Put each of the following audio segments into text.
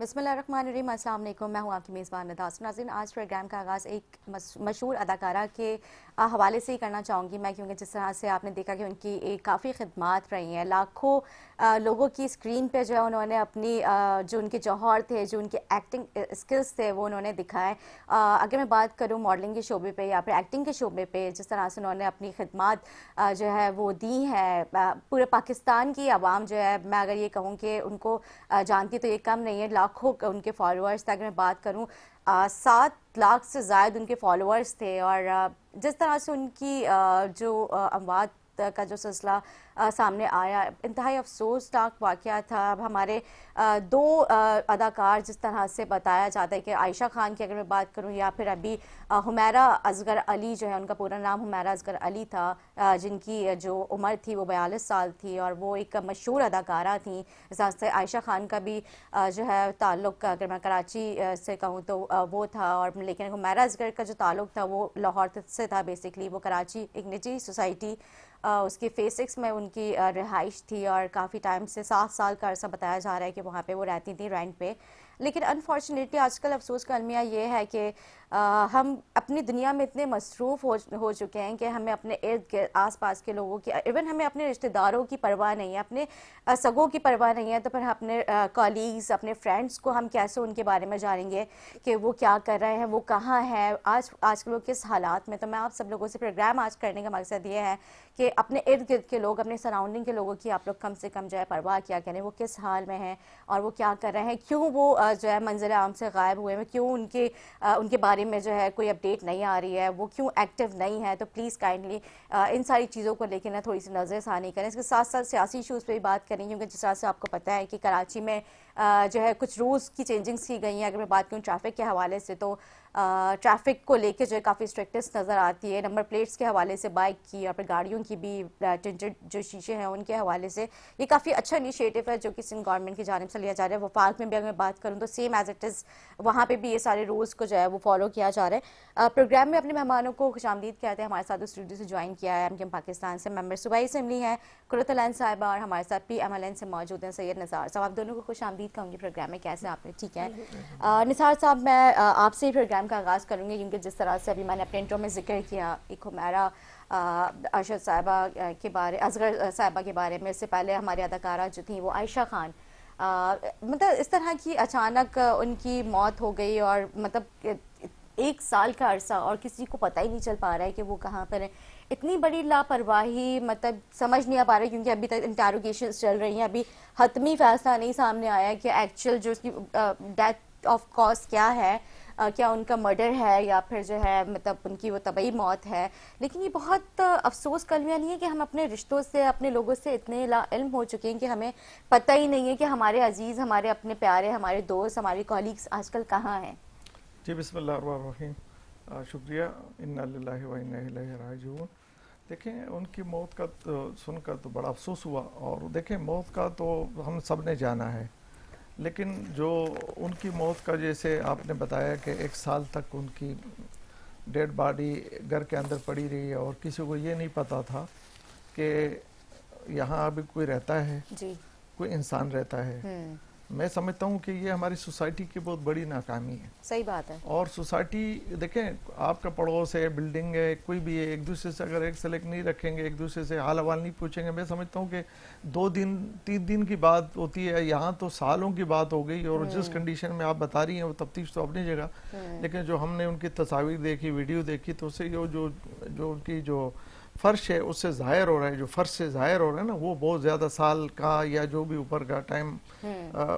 बिस्मिल्लाहिर्रहमानिर्रहीम, अस्सलाम वालेकुम। मैं हूँ आपकी मेज़बान नदास। नाज़रीन, आज प्रोग्राम का आगाज़ एक मशहूर अदाकारा के हवाले से ही करना चाहूँगी मैं, क्योंकि जिस तरह से आपने देखा कि उनकी एक काफ़ी खिदमात रही हैं, लाखों लोगों की स्क्रीन पे जो है उन्होंने अपनी जो उनके जौहर थे, जो उनके एक्टिंग स्किल्स थे वो उन्होंने दिखाए। अगर मैं बात करूँ मॉडलिंग के शोबे पे या फिर एक्टिंग के शोबे पे, जिस तरह से उन्होंने अपनी खिदमात जो है वो दी है, पूरे पाकिस्तान की आवाम जो है, मैं अगर ये कहूँ कि उनको जानती तो ये कम नहीं है, लाखों उनके फॉलोअर्स थे। अगर मैं बात करूँ 7 लाख से ज़ायद उनके फॉलोअर्स थे। और जिस तरह से उनकी जो अमवात का जो सिलसिला सामने आया, इंतहाई अफसोसनाक वाक़या था। अब हमारे दो अदाकार, जिस तरह से बताया जाता है कि आयशा खान की अगर मैं बात करूं, या फिर अभी हुमैरा असगर अली जो है, उनका पूरा नाम हुमैरा असगर अली था, जिनकी जो उम्र थी वो 42 साल थी और वो एक मशहूर अदाकारा थी। इस तरह से आयशा खान का भी जो है ताल्लुक़, अगर मैं कराची से कहूँ तो वो था, और लेकिन हुमैरा असगर का जो ताल्लुक़ था वो लाहौर से था। बेसिकली वो कराची एक निजी सोसाइटी, उसकी फेस 6 में उनकी रिहाइश थी, और काफ़ी टाइम से 7 साल का अरसा बताया जा रहा है कि वहाँ पे वो रहती थी रेंट पे। लेकिन अनफॉर्चुनेटली आजकल अफसोस का अलमिया ये है कि हम अपनी दुनिया में इतने मसरूफ़ हो चुके हैं कि हमें अपने इर्द गिर्द आस पास के लोगों की, इवन हमें अपने रिश्तेदारों की परवाह नहीं है, अपने सगों की परवाह नहीं है, तो फिर अपने कॉलीग्स, अपने फ्रेंड्स को हम कैसे उनके बारे में जानेंगे कि वो क्या कर रहे हैं, वो कहाँ हैं, आज के लोग किस हालात में। तो मैं आप सब लोगों से प्रोग्राम आज करने का मकसद ये है कि अपने इर्द गिर्द के लोग, अपने सराउंडिंग के लोगों की आप लोग कम से कम जो है परवाह किया करें, वो किस हाल में हैं और वो क्या कर रहे हैं, क्यों वो जो है मंज़िल आम से गायब हुए हैं, क्यों उनके बारे में जो है कोई अपडेट नहीं आ रही है, वो क्यों एक्टिव नहीं है। तो प्लीज़ काइंडली इन सारी चीज़ों को लेकर ना थोड़ी सी नज़रसानी करें। इसके साथ साथ सियासी इशूज़ पर भी बात करें, क्योंकि जिस तरह से आपको पता है कि कराची में जो है कुछ रूल्स की चेंजिंग्स की गई हैं। अगर मैं बात करूँ ट्रैफिक के हवाले से, तो ट्रैफिक को लेके जो है काफ़ी स्ट्रिक्टनेस नज़र आती है। नंबर प्लेट्स के हवाले से, बाइक की या फिर गाड़ियों की भी टिंटेड जो शीशे हैं उनके हवाले से ये काफ़ी अच्छा इनिशिएटिव है जो कि सिंध गवर्नमेंट की जानिब से लिया जा रहा है। वफाक में भी अगर मैं बात करूँ तो सेम एज इट इज़ वहाँ पे भी ये सारे रूल्स को जो है वो फॉलो किया जा रहा है। प्रोग्राम में अपने मेहमानों को खुशामदीद कहते हैं। हमारे साथ स्टूडियो से ज्वाइन किया है एमकेएम पाकिस्तान से मेंबर सूबाई असेंबली है कुरतुल साहिबा, और हमारे साथ PMLN से मौजूद हैं सैयद निसार साहब। आप दोनों को खुशामदीद कहूँगी प्रोग्राम में। कैसे आपने? ठीक है। निसार साहब, मैं आपसे ही प्रोग्राम का आगाज़ करूँगी, क्योंकि जिस तरह से अभी मैंने अपने इंट्रो में जिक्र किया एक हुमैरा अरशद साहिबा के बारे, असगर साहिबा के बारे में, इससे पहले हमारी अदाकारा जो थी वो आयशा खान, मतलब इस तरह की अचानक उनकी मौत हो गई, और मतलब 1 साल का अरसा और किसी को पता ही नहीं चल पा रहा है कि वो कहाँ पर है। इतनी बड़ी लापरवाही, मतलब समझ नहीं आ पा रहा है, क्योंकि अभी तक इंटेरोगेशन चल रही हैं, अभी हतमी फैसला नहीं सामने आया कि एक्चुअल जो उसकी डेथ ऑफ कॉज क्या है, क्या उनका मर्डर है या फिर जो है मतलब उनकी वो तबई मौत है। लेकिन ये बहुत अफसोस का अलमिया नहीं है कि हम अपने रिश्तों से, अपने लोगों से इतने लाइल्म हो चुके हैं कि हमें पता ही नहीं है कि हमारे अजीज़, हमारे अपने प्यारे, हमारे दोस्त, हमारे कॉलीग्स आजकल कहाँ हैं। जी बिस्मिल्लाहिर्रहमानिर्रहीम। शुक्रिया। इन्ना लिल्लाहि व इन्ना इलैहि राजिऊन। देखें, उनकी मौत का तो सुनकर तो बड़ा अफसोस हुआ, और देखें मौत का तो हम सब ने जाना है, लेकिन जो उनकी मौत का, जैसे आपने बताया कि 1 साल तक उनकी डेड बॉडी घर के अंदर पड़ी रही है और किसी को ये नहीं पता था कि यहाँ अभी कोई रहता है, जी। कोई इंसान रहता है। मैं समझता हूँ कि ये हमारी सोसाइटी की बहुत बड़ी नाकामी है। सही बात है। और सोसाइटी, देखें, आपका पड़ोस है, बिल्डिंग है, कोई भी है, एक दूसरे से अगर एक सेलेक्ट नहीं रखेंगे, एक दूसरे से हाल हवाल नहीं पूछेंगे, मैं समझता हूँ कि 2 दिन 3 दिन की बात होती है, यहाँ तो सालों की बात हो गई। और जिस कंडीशन में आप बता रही हैं वो तफ्तीश तो अपनी जगह, लेकिन जो हमने उनकी तस्वीर देखी, वीडियो देखी, तो उससे जो उनकी जो फर्श है उससे जाहिर हो रहा है, जो फर्श से जाहिर हो रहा है ना, वो बहुत ज़्यादा साल का या जो भी ऊपर का टाइम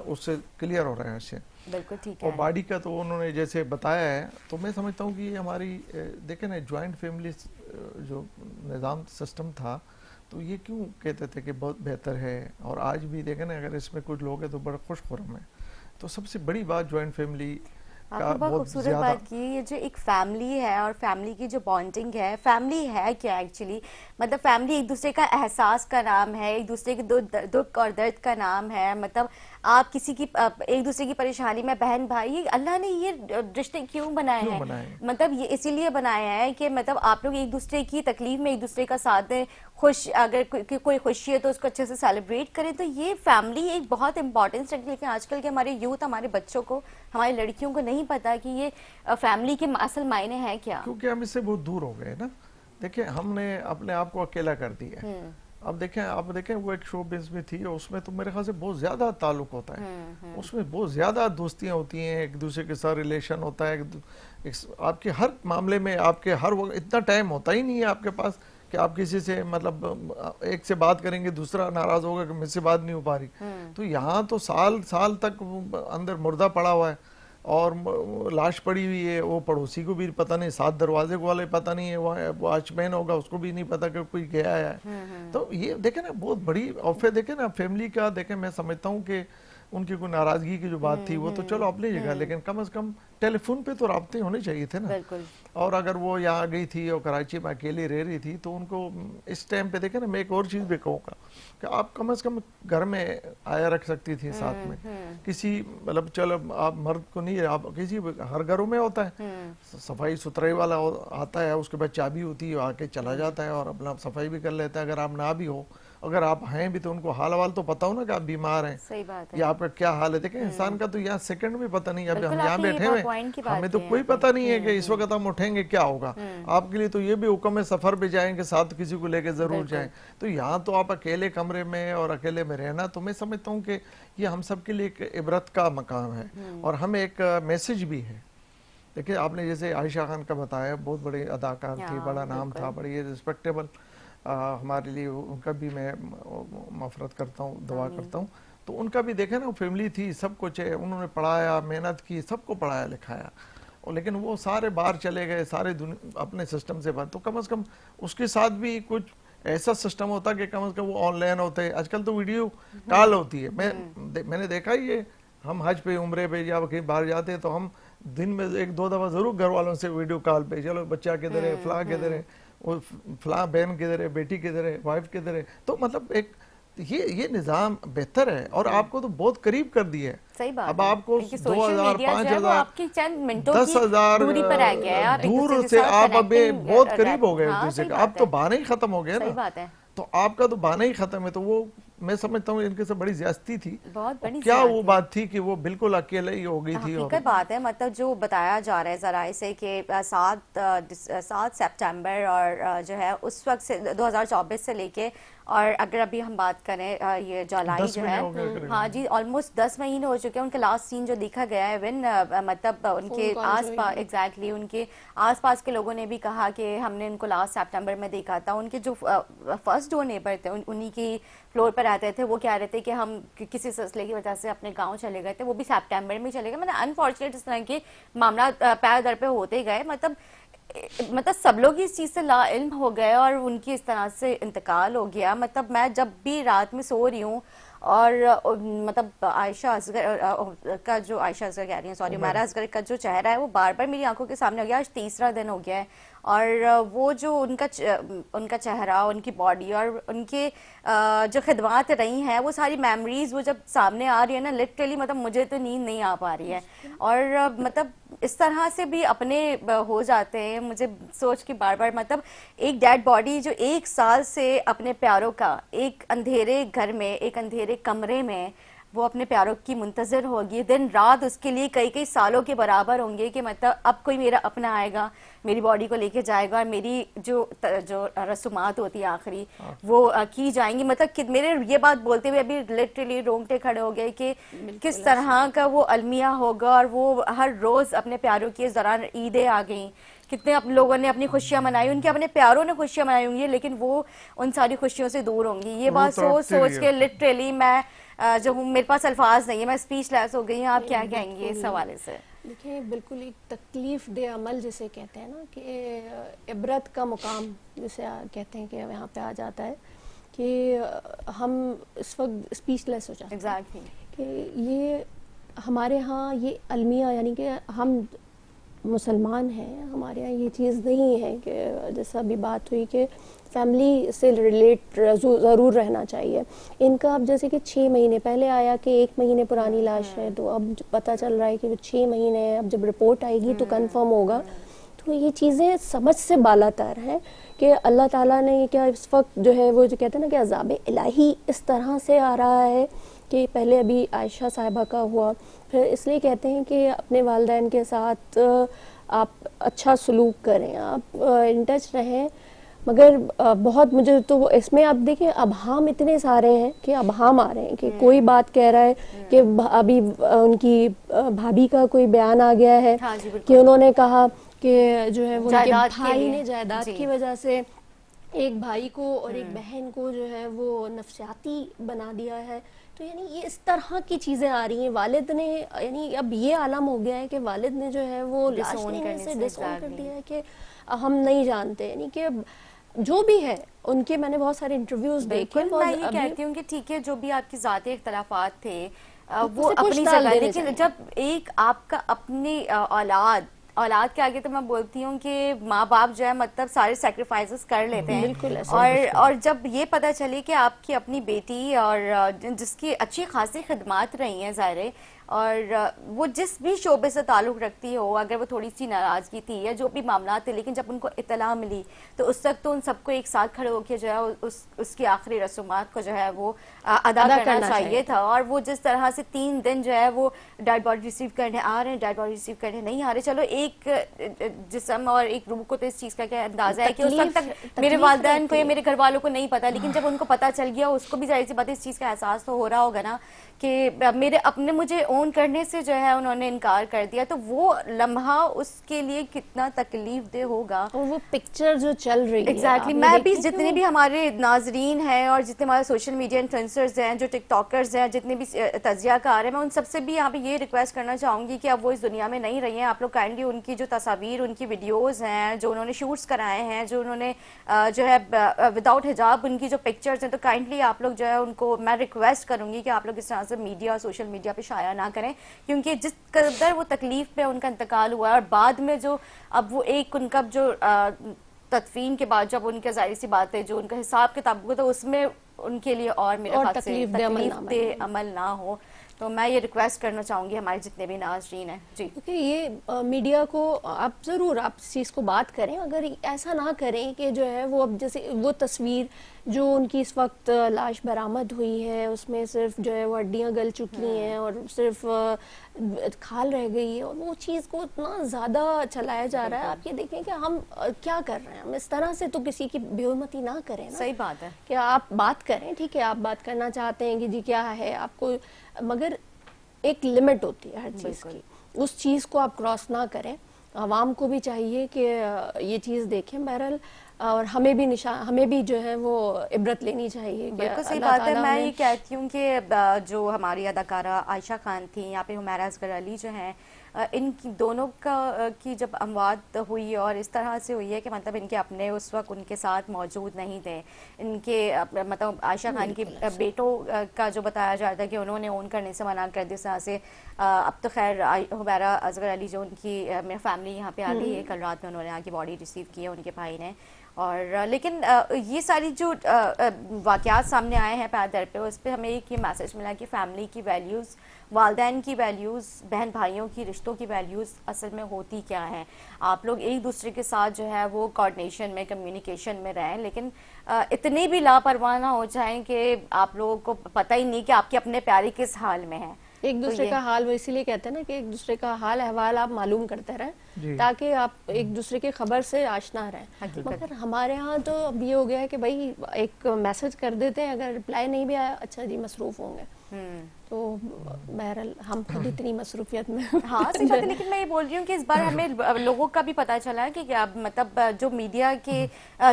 उससे क्लियर हो रहा है उससे। बिल्कुल ठीक और है। बॉडी का तो उन्होंने जैसे बताया है, तो मैं समझता हूँ कि ये हमारी, देखें ना, जॉइंट फैमिली जो निज़ाम सिस्टम था, तो ये क्यों कहते थे कि बहुत बेहतर है, और आज भी देखें ना, अगर इसमें कुछ लोग हैं तो बड़ा खुशखुरम है। तो सबसे बड़ी बात जॉइंट फैमिली आपने बहुत खूबसूरत बात की। ये जो एक फैमिली है और फैमिली की जो बॉन्डिंग है, फैमिली है क्या एक्चुअली, मतलब फैमिली एक दूसरे का एहसास का नाम है, एक दूसरे के दुख और दर्द का नाम है। मतलब आप किसी की एक दूसरे की परेशानी में बहन भाई, अल्लाह ने ये रिश्ते क्यों बनाए हैं? मतलब ये इसीलिए बनाया है कि मतलब आप लोग एक दूसरे की तकलीफ में एक दूसरे का साथ दें, खुश अगर कोई खुशी है तो उसको अच्छे से सेलिब्रेट करें। तो ये फैमिली एक बहुत इंपॉर्टेंस रखती है, लेकिन आजकल के हमारे यूथ, हमारे बच्चों को, हमारी लड़कियों को नहीं पता कि ये फैमिली के असल मायने हैं क्या, क्योंकि हम इससे बहुत दूर हो गए ना। देखिए हमने अपने आप को अकेला कर दिया है। अब देखें, आप देखें वो एक शो बिजनेस में थी, उसमें तो मेरे ख्याल से बहुत ज्यादा ताल्लुक होता है, उसमें बहुत ज्यादा दोस्तियां होती हैं, एक दूसरे के साथ रिलेशन होता है, आपके हर मामले में आपके हर वक्त इतना टाइम होता ही नहीं है आपके पास कि आप किसी से मतलब एक से बात करेंगे दूसरा नाराज होगा कि मुझसे बात नहीं हो पा रही। तो यहाँ तो साल साल तक अंदर मुर्दा पड़ा हुआ है और लाश पड़ी हुई है, वो पड़ोसी को भी पता नहीं, साथ दरवाजे को वाले पता नहीं है, वहाँ वॉचमैन होगा उसको भी नहीं पता कि कोई गया है। तो ये देखे ना बहुत बड़ी औफे, देखे ना फैमिली का। देखे मैं समझता हूँ कि उनकी कोई नाराजगी की जो बात थी वो तो चलो अपनी जगह, लेकिन कम से कम टेलीफोन पे तो राब्ते होने चाहिए थे ना। और अगर वो यहाँ गई थी और कराची में अकेली रह रही थी तो उनको इस टाइम पे देखे ना, मैं एक और चीज भी कहूँगा कि आप कम से कम घर में आया रख सकती थी साथ में किसी, मतलब चलो आप मर्द को नहीं, आप किसी हर घरों में होता है सफाई सुथराई वाला आता है, उसके बाद चाबी होती है, आके चला जाता है और अपना सफाई भी कर लेता है। अगर आप ना भी हो, अगर आप हैं भी तो उनको हाल वाल तो पता हो ना कि आप बीमार हैं, सही बात है, या आपका क्या हाल है। देखें इंसान का तो यहाँ सेकंड में पता नहीं। अब हम यहाँ बैठे हुए, हमें तो कोई पता नहीं है कि इस वक्त हम उठेंगे क्या होगा। आपके लिए तो ये भी हुक्म है सफर पे जाएंगे साथ किसी को लेके जरूर जाएं। तो यहाँ तो आप अकेले कमरे में और अकेले में रहना, तो मैं समझता हूँ कि ये हम सबके लिए एक इबरत का मकाम है और हमें एक मैसेज भी है। देखिए आपने जैसे आयशा खान का बताया, बहुत बड़े अदाकार थी, बड़ा नाम था, बड़ी रिस्पेक्टेबल, हमारे लिए उनका भी मैं मफरत करता हूँ, दुआ करता हूँ। तो उनका भी देखे ना, फैमिली थी, सब कुछ है, उन्होंने पढ़ाया, मेहनत की, सबको पढ़ाया लिखाया, और लेकिन वो सारे बाहर चले गए, सारे अपने सिस्टम से बाहर। तो कम से कम उसके साथ भी कुछ ऐसा सिस्टम होता कि कम से कम वो ऑनलाइन होते हैं। आजकल तो वीडियो कॉल होती है, मैंने देखा ही है, हम हज पे, उम्रे पे या कहीं बाहर जाते हैं तो हम दिन में एक दो दफा जरूर घर वालों से वीडियो कॉल पे, चलो बच्चा किधर है, फला किधर है, वो फला बहन किधर है, बेटी किधर है, वाइफ किधर है। तो मतलब एक ये निजाम बेहतर है और आपको तो बहुत करीब कर दिया है। सही बात अब आपको 2000, 5000, 10,000 दूर से आप अभी बहुत करीब हो गए एक दूसरे का। अब तो बहाने ही खत्म हो गए ना, तो आपका तो बहाना ही खत्म है। तो वो मैं समझता हूँ इनके से बड़ी ज्यादती थी, बहुत बड़ी क्या वो बात थी कि वो बिल्कुल अकेले ही हो गई थी। हकीकत बात है, मतलब जो बताया जा रहा है जराए से कि 7 सितंबर और जो है उस वक्त से 2024 से लेके, और अगर अभी हम बात करें ये जुलाई जो है, हाँ जी ऑलमोस्ट 10 महीने हो चुके हैं। उनका लास्ट सीन जो देखा गया है विन, मतलब उनके आसपास, एग्जैक्टली उनके आसपास के लोगों ने भी कहा कि हमने उनको लास्ट सितंबर में देखा था। उनके जो फर्स्ट डोर नेबर थे, उन्हीं की फ्लोर पर रहते थे, वो कह रहे थे कि हम किसी सिलसिले की वजह से अपने गांव चले गए थे, वो भी सितंबर में चले गए। मतलब अनफॉर्चुनेट इस तरह के मामला पैर दर पे होते गए। मतलब सब लोग इस चीज से ला इल्म हो गए और उनकी इस तरह से इंतकाल हो गया। मतलब मैं जब भी रात में सो रही हूँ और मतलब आयशा असगर का जो, आयशा असगर कह रही है सॉरी, उमैरा असगर का जो चेहरा है वो बार बार मेरी आंखों के सामने हो गया। आज तीसरा दिन हो गया है और वो जो उनका चेहरा, उनकी बॉडी और उनके जो खिदमात रही हैं, वो सारी मेमोरीज वो जब सामने आ रही है ना, लिटरली मतलब मुझे तो नींद नहीं आ पा रही है। और मतलब इस तरह से भी अपने हो जाते हैं, मुझे सोच के बार बार, मतलब एक डेड बॉडी जो 1 साल से अपने प्यारों का एक अंधेरे घर में, एक अंधेरे कमरे में वो अपने प्यारों की मुंतजर होगी, दिन रात उसके लिए कई कई सालों के बराबर होंगे कि मतलब अब कोई मेरा अपना आएगा, मेरी बॉडी को लेके जाएगा और मेरी जो रसूमात होती है आखिरी वो की जाएंगी। मतलब कि मेरे ये बात बोलते हुए अभी लिटरली रोंगटे खड़े हो गए कि किस तरह का वो अलमिया होगा। और वो हर रोज अपने प्यारों के दौरान ईदें आ गई, कितने लोगों ने अपनी खुशियां मनाई, उनके अपने प्यारों ने खुशियां मनाई होंगी, लेकिन वो उन सारी खुशियों से दूर होंगी। ये बात सोच सोच के लिटरली मैं जो हूँ, मेरे पास अल्फाज नहीं है, मैं स्पीचलेस हो गई हूँ। आप क्या कहेंगे इस हवाले से? देखिए बिल्कुल एक तकलीफ दे अमल जिसे कहते हैं ना, कि इबरत का मुकाम जिसे कहते हैं कि यहाँ पे आ जाता है कि हम इस वक्त स्पीचलेस हो जाते हैं। एग्जैक्टली कि ये हमारे यहाँ ये अलमिया यानी कि हम मुसलमान हैं, हमारे यहाँ ये चीज़ नहीं है कि जैसा अभी बात हुई कि फैमिली से रिलेट ज़रूर रहना चाहिए। इनका अब जैसे कि 6 महीने पहले आया कि 1 महीने पुरानी लाश है, तो अब पता चल रहा है कि वो 6 महीने है। अब जब रिपोर्ट आएगी तो कंफर्म होगा। तो ये चीज़ें समझ से बालातर हैं कि अल्लाह ताला ने क्या इस वक्त जो है वो जो कहते हैं ना कि अज़ाब इलाही इस तरह से आ रहा है कि पहले अभी आयशा साहिबा का हुआ, फिर इसलिए कहते हैं कि अपने वालिदैन के साथ आप अच्छा सलूक करें, आप इन टच रहें। मगर बहुत मुझे तो इसमें आप देखें अबहाम इतने सारे हैं कि अबहाम आ रहे हैं कि कोई बात कह रहा है कि अभी उनकी भाभी का कोई बयान आ गया है कि उन्होंने कहा कि जो है वो उनके भाई ने जायदाद की वजह से एक भाई को और एक बहन को जो है वो नफसियाती बना दिया है। तो यानी ये इस तरह की चीज़ें आ रही हैं। वालिद ने यानी अब ये आलम हो गया है कि वालिद ने जो है वो लाश लेने से डिसओन कर दिया है कि हम नहीं जानते। यानी कि जो भी है उनके मैंने बहुत सारे इंटरव्यूज देखे। मैं ये कहती हूँ कि ठीक है जो भी आपकी जाती इख्तलाफात थे वो अपनी जगह, लेकिन जब एक आपका अपनी औलाद के आगे तो मैं बोलती हूँ कि माँ बाप जो है मतलब सारे सेक्रीफाइसेस कर लेते हैं। बिल्कुल और जब ये पता चले कि आपकी अपनी बेटी और जिसकी अच्छी खासी खिदमात रही हैं ज़ाहिर, और वो जिस भी शोबे से ताल्लुक़ रखती हो, अगर वो थोड़ी सी नाराज़गी थी या जो भी मामला थे, लेकिन जब उनको इत्तला मिली तो उस तक तो उन सबको एक साथ खड़े होकर जो है उसकी आखिरी रसूमात को जो है वो अदा करना चाहिए था। और वो जिस तरह से 3 दिन जो है वो डेड बॉडी रिसीव करने आ रहे हैं, डेड बॉडी रिसीव करने नहीं आ रहे। चलो एक जिस्म और एक रूह को तो इस चीज़ का क्या अंदाज़ा है कि उस वक्त तक मेरे वालिदैन को या मेरे घर वालों को नहीं पता, लेकिन जब उनको पता चल गया उसको भी जाहिर सी बात इस चीज़ का एहसास तो हो रहा होगा ना कि मेरे अपने मुझे ओन करने से जो है उन्होंने इनकार कर दिया। तो वो लम्हा उसके लिए कितना तकलीफ दे होगा। और वो पिक्चर जो चल रही है एग्जैक्टली मैं भी जितने भी हमारे नाजरीन हैं और जितने हमारे सोशल मीडिया इन्फ्लुएंसर्स हैं, जो टिकटॉकर्स हैं, जितने भी तजियाकार हैं, मैं उन सबसे भी यहाँ पे ये रिक्वेस्ट करना चाहूँगी कि अब वो इस दुनिया में नहीं रही हैं। आप लोग काइंडली उनकी जो तस्वीर, उनकी वीडियोज़ हैं जो उन्होंने शूट्स कराए हैं, जो उन्होंने जो है विदाउट हिजाब उनकी जो पिक्चर्स हैं, तो काइंडली आप लोग जो है उनको मैं रिक्वेस्ट करूँगी कि आप लोग इस तरह से मीडिया सोशल मीडिया पे शाया ना करें, क्योंकि जिस कदर वो तकलीफ पे उनका इंतकाल हुआ है और बाद में जो अब वो एक उनका जो तदफीन के बाद जब उनके जाहिर सी बात है जो उनका हिसाब किताब हुआ तो उसमें उनके लिए और मेरे ख्याल से तकलीफ दे अमल ना हो। तो मैं ये रिक्वेस्ट करना चाहूँगी हमारे जितने भी नाज़रीन हैं जी क्योंकि ये मीडिया को आप ज़रूर आप इस चीज़ को बात करें, अगर ऐसा ना करें कि जो है वो अब जैसे वो तस्वीर जो उनकी इस वक्त लाश बरामद हुई है उसमें सिर्फ जो है वो हड्डियाँ गल चुकी हैं और सिर्फ खाल रह गई है, और वो चीज़ को इतना ज़्यादा चलाया जा रहा है। आप ये देखें कि हम क्या कर रहे हैं, हम इस तरह से तो किसी की बेहुरमती ना करें ना। सही बात है कि आप बात करें, ठीक है आप बात करना चाहते हैं कि जी क्या है आपको, मगर एक लिमिट होती है हर चीज़ की, उस चीज़ को आप क्रॉस ना करें। आवाम को भी चाहिए कि ये चीज़ देखें बहरहाल, और हमें भी जो है वो इबरत लेनी चाहिए। बिल्कुल सही बात है। मैं ये कहती हूँ कि जो हमारी अदाकारा आयशा खान थी, यहाँ पे हुमैरा असगर अली जो हैं, इनकी दोनों की जब अमवात हुई और इस तरह से हुई है कि मतलब इनके अपने उस वक्त उनके साथ मौजूद नहीं थे। इनके मतलब आयशा खान के बेटों का जो बताया जा रहा था कि उन्होंने ओन करने से मना कर दिया। इस तरह से अब तो खैर हुमैरा असगर अली जो उनकी मेरी फैमिली यहाँ पे आ गई है, कल रात में उन्होंने यहाँ की बॉडी रिसीव की है उनके भाई ने। और लेकिन ये सारी जो वाक़यात सामने आए हैं पैदर पे, उस पर हमें एक ये मैसेज मिला कि फ़ैमिली की वैल्यूज़, वालिदैन की वैल्यूज़, बहन भाइयों की रिश्तों की वैल्यूज़ असल में होती क्या हैं। आप लोग एक दूसरे के साथ जो है वो कोऑर्डिनेशन में, कम्युनिकेशन में रहें, लेकिन इतने भी लापरवाह ना हो जाएं कि आप लोगों को पता ही नहीं कि आपके अपने प्यारे किस हाल में हैं। एक दूसरे का हाल, वो इसीलिए कहते हैं ना कि एक दूसरे का हाल अहवाल आप मालूम करते रहें ताकि आप एक दूसरे की खबर से आशना रहें। मगर हमारे यहाँ तो अब ये हो गया है कि भाई एक मैसेज कर देते हैं, अगर रिप्लाई नहीं भी आया अच्छा जी मसरूफ होंगे। तो बहरहाल हम खुद इतनी मसरूफियत में हाँ सही बात है। लेकिन मैं ये बोल रही हूँ कि इस बार हमें लोगों का भी पता चला है कि क्या मतलब जो मीडिया के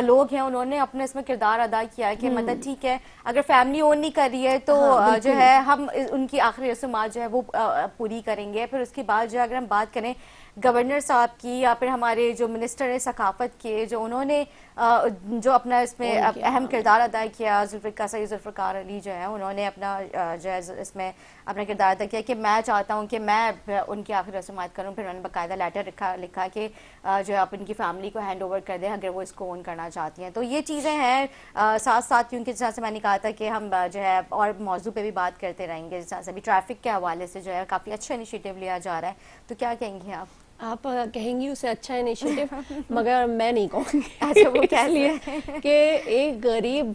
लोग हैं उन्होंने अपने इसमें किरदार अदा किया है कि मतलब ठीक है अगर फैमिली ओन नहीं कर रही है तो जो है हम उनकी आखिरी रस्मात जो है वो पूरी करेंगे। फिर उसके बाद जो अगर हम बात करें गवर्नर साहब की या फिर हमारे जो मिनिस्टर है सकाफत के, जो उन्होंने जो अपना इसमें अहम किरदार अदा किया, जुल्फ़िकार अली जो है उन्होंने अपना जो है इसमें अपना किरदार अदा किया कि मैं चाहता हूँ कि मैं उनकी आखिर रसूमात करूँ। फिर उन्होंने बाकायदा लेटर लिखा कि जो है आप उनकी फैमिली को हैंड ओवर कर दें अगर वो इसको ओन करना चाहती हैं। तो ये चीज़ें हैं साथ साथ, क्योंकि जैसे मैंने कहा था कि हम जो है और मौजू पे भी बात करते रहेंगे। जैसे अभी ट्रैफिक के हवाले से जो है काफ़ी अच्छा इनिशिएटिव लिया जा रहा है, तो क्या कहेंगी आप? आप कहेंगी उसे अच्छा इनिशिएटिव, मगर मैं नहीं कहूँगी। अच्छा, वो क्या लिए कि एक गरीब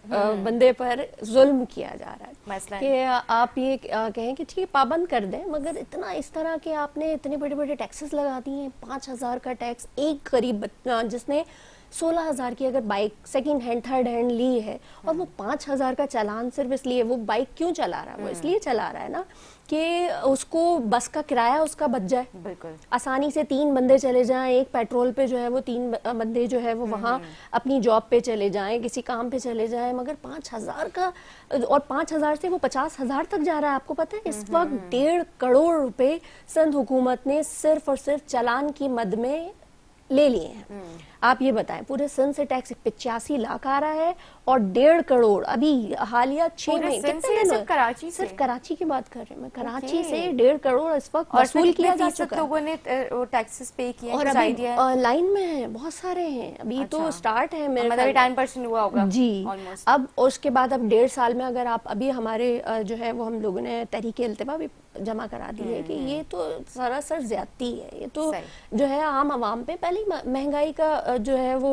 बंदे पर जुल्म किया जा रहा है, मसलन कि आप ये कहें कि ठीक है पाबंद कर दें, मगर इतना इस तरह के आपने इतने बड़े बड़े टैक्सेस लगा दिए हैं। 5,000 का टैक्स एक गरीब जिसने 16,000 की अगर bike second hand third hand ली है और वो 5,000 का चालान सिर्फ इसलिए, वो बाइक क्यों चला रहा है? वो इसलिए चला रहा है ना कि उसको बस का किराया उसका बच जाए। बिल्कुल आसानी से 3 बंदे चले जाएं एक पेट्रोल पे, जो है वो 3 बंदे जो है वो वहाँ अपनी जॉब पे चले जाएं, किसी काम पे चले जाएं। मगर 5,000 का, और 5,000 से वो 50,000 तक जा रहा है। आपको पता है इस वक्त 1.5 करोड़ रुपए सिंध हुकूमत ने सिर्फ और सिर्फ चालान की मद में ले लिए हैं। आप ये बताएं, पूरे सिंध से टैक्स 85 लाख आ रहा है और 1.5 करोड़ अभी हालिया 6 महीने सिर्फ कराची सिर्फ कराची की बात कर रहे हैं मैं, कराची से 1.5 करोड़ इस वक्त वसूल किया जा चुका है। लोगों ने टैक्सेस पे किए और अभी लाइन में है, बहुत सारे हैं अभी। अच्छा, तो स्टार्ट है मेरे मतलब 10% हुआ होगा जी almost। अब उसके बाद अब 1.5 साल में अगर आप अभी हमारे जो है वो हम लोगों ने तहरीक इल्तिमा भी जमा करा दी है कि ये तो सरासर ज्यादती है, ये तो जो है आम आवाम पे पहले महंगाई का जो है वो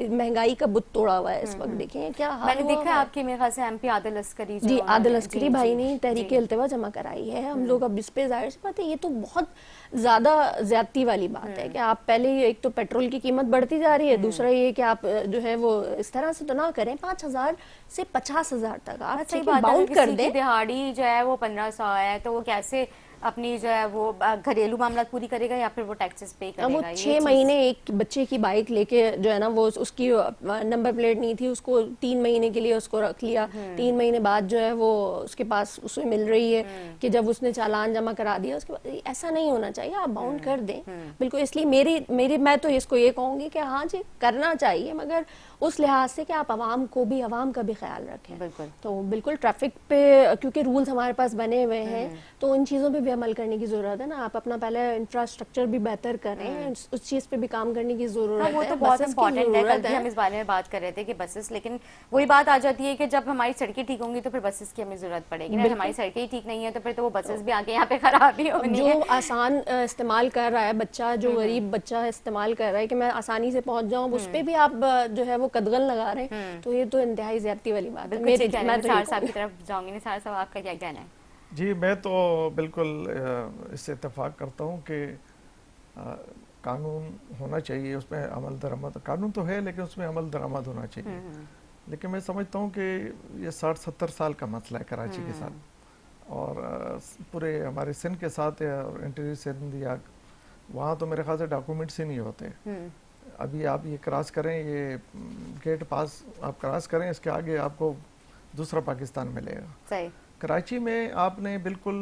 महंगाई का बुत तोड़ा हुआ है इस वक्त। देखें क्या मैंने देखा आपके मेरे ख्याल से एमपी आदिल अस्करी जी, आदिल अस्करी भाई ने तहरीक इल्तिमा जमा कराई है। हम लोग अब इस पे जाहिर सी बात है ये तो बहुत ज्यादा ज्यादती वाली बात है कि आप पहले एक तो पेट्रोल की कीमत बढ़ती जा रही है, दूसरा ये कि आप जो है वो इस तरह से तो ना करें। 5,000 से 50,000 तक आप बाउंड कर दें। दिहाड़ी जो है वो 1500 है, तो वो कैसे अपनी जो है वो घरेलू मामला पूरी करेगा या फिर वो टैक्सेस पे करेगा? वो 6 महीने एक बच्चे की बाइक लेके जो है ना वो उसकी नंबर प्लेट नहीं थी, उसको 3 महीने के लिए उसको रख लिया। 3 महीने बाद जो है वो उसके पास उसे मिल रही है कि जब उसने चालान जमा करा दिया उसके बाद। ऐसा नहीं होना चाहिए, आप बाउंड कर दें बिल्कुल। इसलिए मेरी मैं तो इसको ये कहूंगी कि हाँ जी करना चाहिए, मगर उस लिहाज से कि आप आवाम का भी ख्याल रखें। बिल्कुल। तो बिल्कुल ट्रैफिक पे क्योंकि रूल्स हमारे पास बने हुए हैं तो उन चीज़ों पे भी अमल करने की ज़रूरत है ना। आप अपना पहले इंफ्रास्ट्रक्चर भी बेहतर करें, उस चीज़ पे भी काम करने की ज़रूरत है। वो तो बहुत इंपॉर्टेंट है, कल भी हम इस बारे में बात कर रहे थे कि बसेस, लेकिन वही बात आ जाती है कि जब हमारी सड़कें ठीक होंगी तो फिर बसेस की हमें जरूरत पड़ेगी ना। हमारी सड़कें ही ठीक नहीं है तो फिर तो वो बसेस भी आके यहाँ पे खराब ही होनी है। जो आसान इस्तेमाल कर रहा है बच्चा, जो गरीब बच्चा इस्तेमाल कर रहा है कि मैं आसानी से पहुंच जाऊँ, उस पर भी आप जो है वो कदगन लगा रहे हैं, तो ये तो इंतहाई ज्यादती वाली बात है। मेरे निसार साहब की तरफ जाऊंगी। निसार साहब आपका क्या कहना है? जी मैं तो बिल्कुल इससे इत्तेफाक करता हूँ कि कानून होना चाहिए, उसमें अमल दरामद, कानून तो है लेकिन उसमें अमल दरामद होना चाहिए। लेकिन मैं समझता हूँ कि ये 60-70 साल का मसला है कराची के साथ और पूरे हमारे सिंध के साथ और इंटीरियर सिंध या वहाँ तो मेरे ख्याल से डॉक्यूमेंट्स ही नहीं होते। अभी आप ये क्रॉस करें, ये गेट पास आप क्रॉस करें, इसके आगे आपको दूसरा पाकिस्तान मिलेगा। सही। कराची में आपने बिल्कुल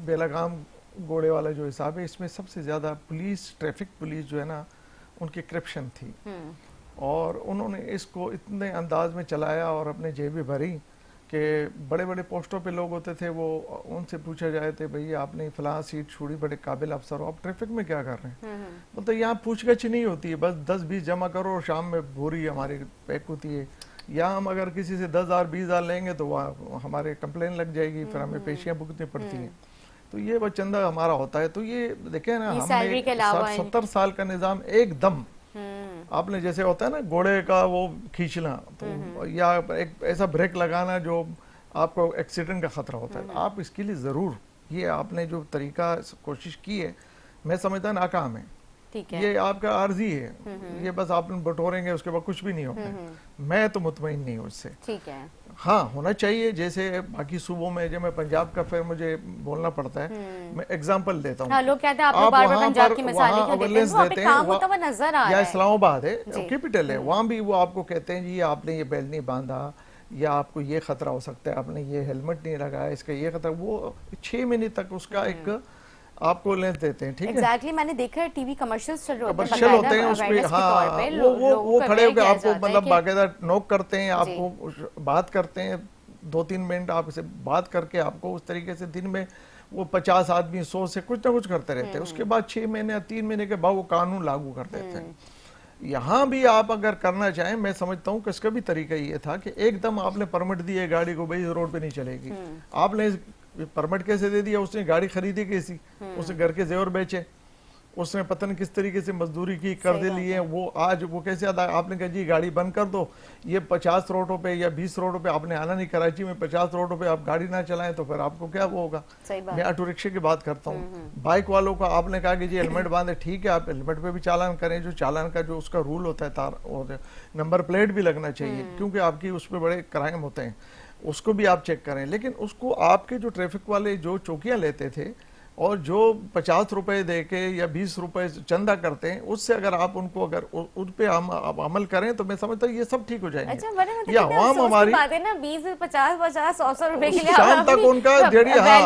बेलगाम घोड़े वाला जो हिसाब है, इसमें सबसे ज़्यादा पुलिस, ट्रैफिक पुलिस जो है ना उनकी करप्शन थी और उन्होंने इसको इतने अंदाज में चलाया और अपने जेबें भरी कि बड़े बड़े पोस्टों पे लोग होते थे, वो उनसे पूछा जाए थे भैया आपने फलां सीट छोड़ी, बड़े काबिल अफसर हो, आप ट्रैफिक में क्या कर रहे हैं? बोलते यहाँ पूछगछ नहीं होती है, बस 10-20 जमा करो और शाम में भूरी हमारी पैक होती है। या हम अगर किसी से 10,000-20,000 लेंगे तो वह हमारे कंप्लेन लग जाएगी, फिर हमें पेशियाँ भुगतनी पड़ती हैं। तो ये वो चंदा हमारा होता है। तो ये देखें ना, हमने 60-70 साल का निज़ाम एकदम, आपने जैसे होता है ना घोड़े का वो खींचना, तो या एक ऐसा ब्रेक लगाना जो आपको एक्सीडेंट का खतरा होता है, आप इसके लिए ज़रूर ये आपने जो तरीका कोशिश की है, मैं समझता नाकाम है। ये आपका आर्जी है, ये बस आप बटोरेंगे उसके बाद कुछ भी नहीं होगा। मैं तो मुतमईन नहीं हूँ इससे। ठीक है। हाँ होना चाहिए, जैसे बाकी सूबों में, जब मैं पंजाब का फिर मुझे बोलना पड़ता है, मैं एग्जांपल देता हूँ। हाँ, लोग कहते हैं आप बार-बार पंजाब की मिसालें क्यों देते हैं? या इस्लामाबाद है, कैपिटल है, वहाँ भी वो आपको कहते हैं जी आपने ये बेल्ट नहीं बांधा या आपको ये खतरा हो सकता है, आपने ये हेलमेट नहीं लगाया, इसका ये खतरा। वो 6 महीने तक उसका एक आपको लेंस देते हैं, ठीक है। एग्जैक्टली मैंने देखा है टीवी कमर्शियल्स चल रहे कमर्शियल होते हैं उसमें, हाँ वो खड़े होकर आपको मतलब बाकायदा नोक करते हैं, आपको बात करते हैं, 2-3 मिनट आपसे बात करके आपको उस तरीके से दिन में वो 50 आदमी 100 से कुछ ना कुछ करते रहते हैं। उसके बाद 6 महीने या 3 महीने के बाद वो कानून लागू कर देते हैं। यहाँ भी आप अगर करना चाहें, मैं समझता हूँ कि इसका भी तरीका ये था कि एकदम आपने परमिट दिए गाड़ी को, भाई रोड पे नहीं चलेगी, आपने परमिट कैसे दे दिया? उसने गाड़ी खरीदी कैसी, उसने घर के जेवर बेचे, उसने पता नहीं किस तरीके से मजदूरी की, कर्जे लिए, वो आज वो कैसे आता है? आपने कहा जी गाड़ी बंद कर दो, ये 50 रोडों पे या 20 रोडों पे आपने आना नहीं, कराची में 50 रोडों पे आप गाड़ी ना चलाएं तो फिर आपको क्या वो होगा? मैं ऑटो रिक्शे की बात करता हूँ। बाइक वालों का आपने कहा कि जी हेलमेट बांधे, ठीक है, आप हेलमेट पे भी चालान करें, जो चालान का जो उसका रूल होता है तार, और नंबर प्लेट भी लगना चाहिए क्योंकि आपकी उस पर बड़े क्राइम होते हैं, उसको भी आप चेक करें। लेकिन उसको आपके जो ट्रैफिक वाले जो चौकियां लेते थे और जो 50 रुपए दे के या 20 रुपए चंदा करते हैं, उससे अगर आप उनको अगर उन पे अमल करें तो मैं समझता हूँ ये सब ठीक हो जाएंगे। अच्छा, ये आवाम हमारी ना 20 50 100 रुपए के लिए शाम तक उनका डेढ़ी, हाँ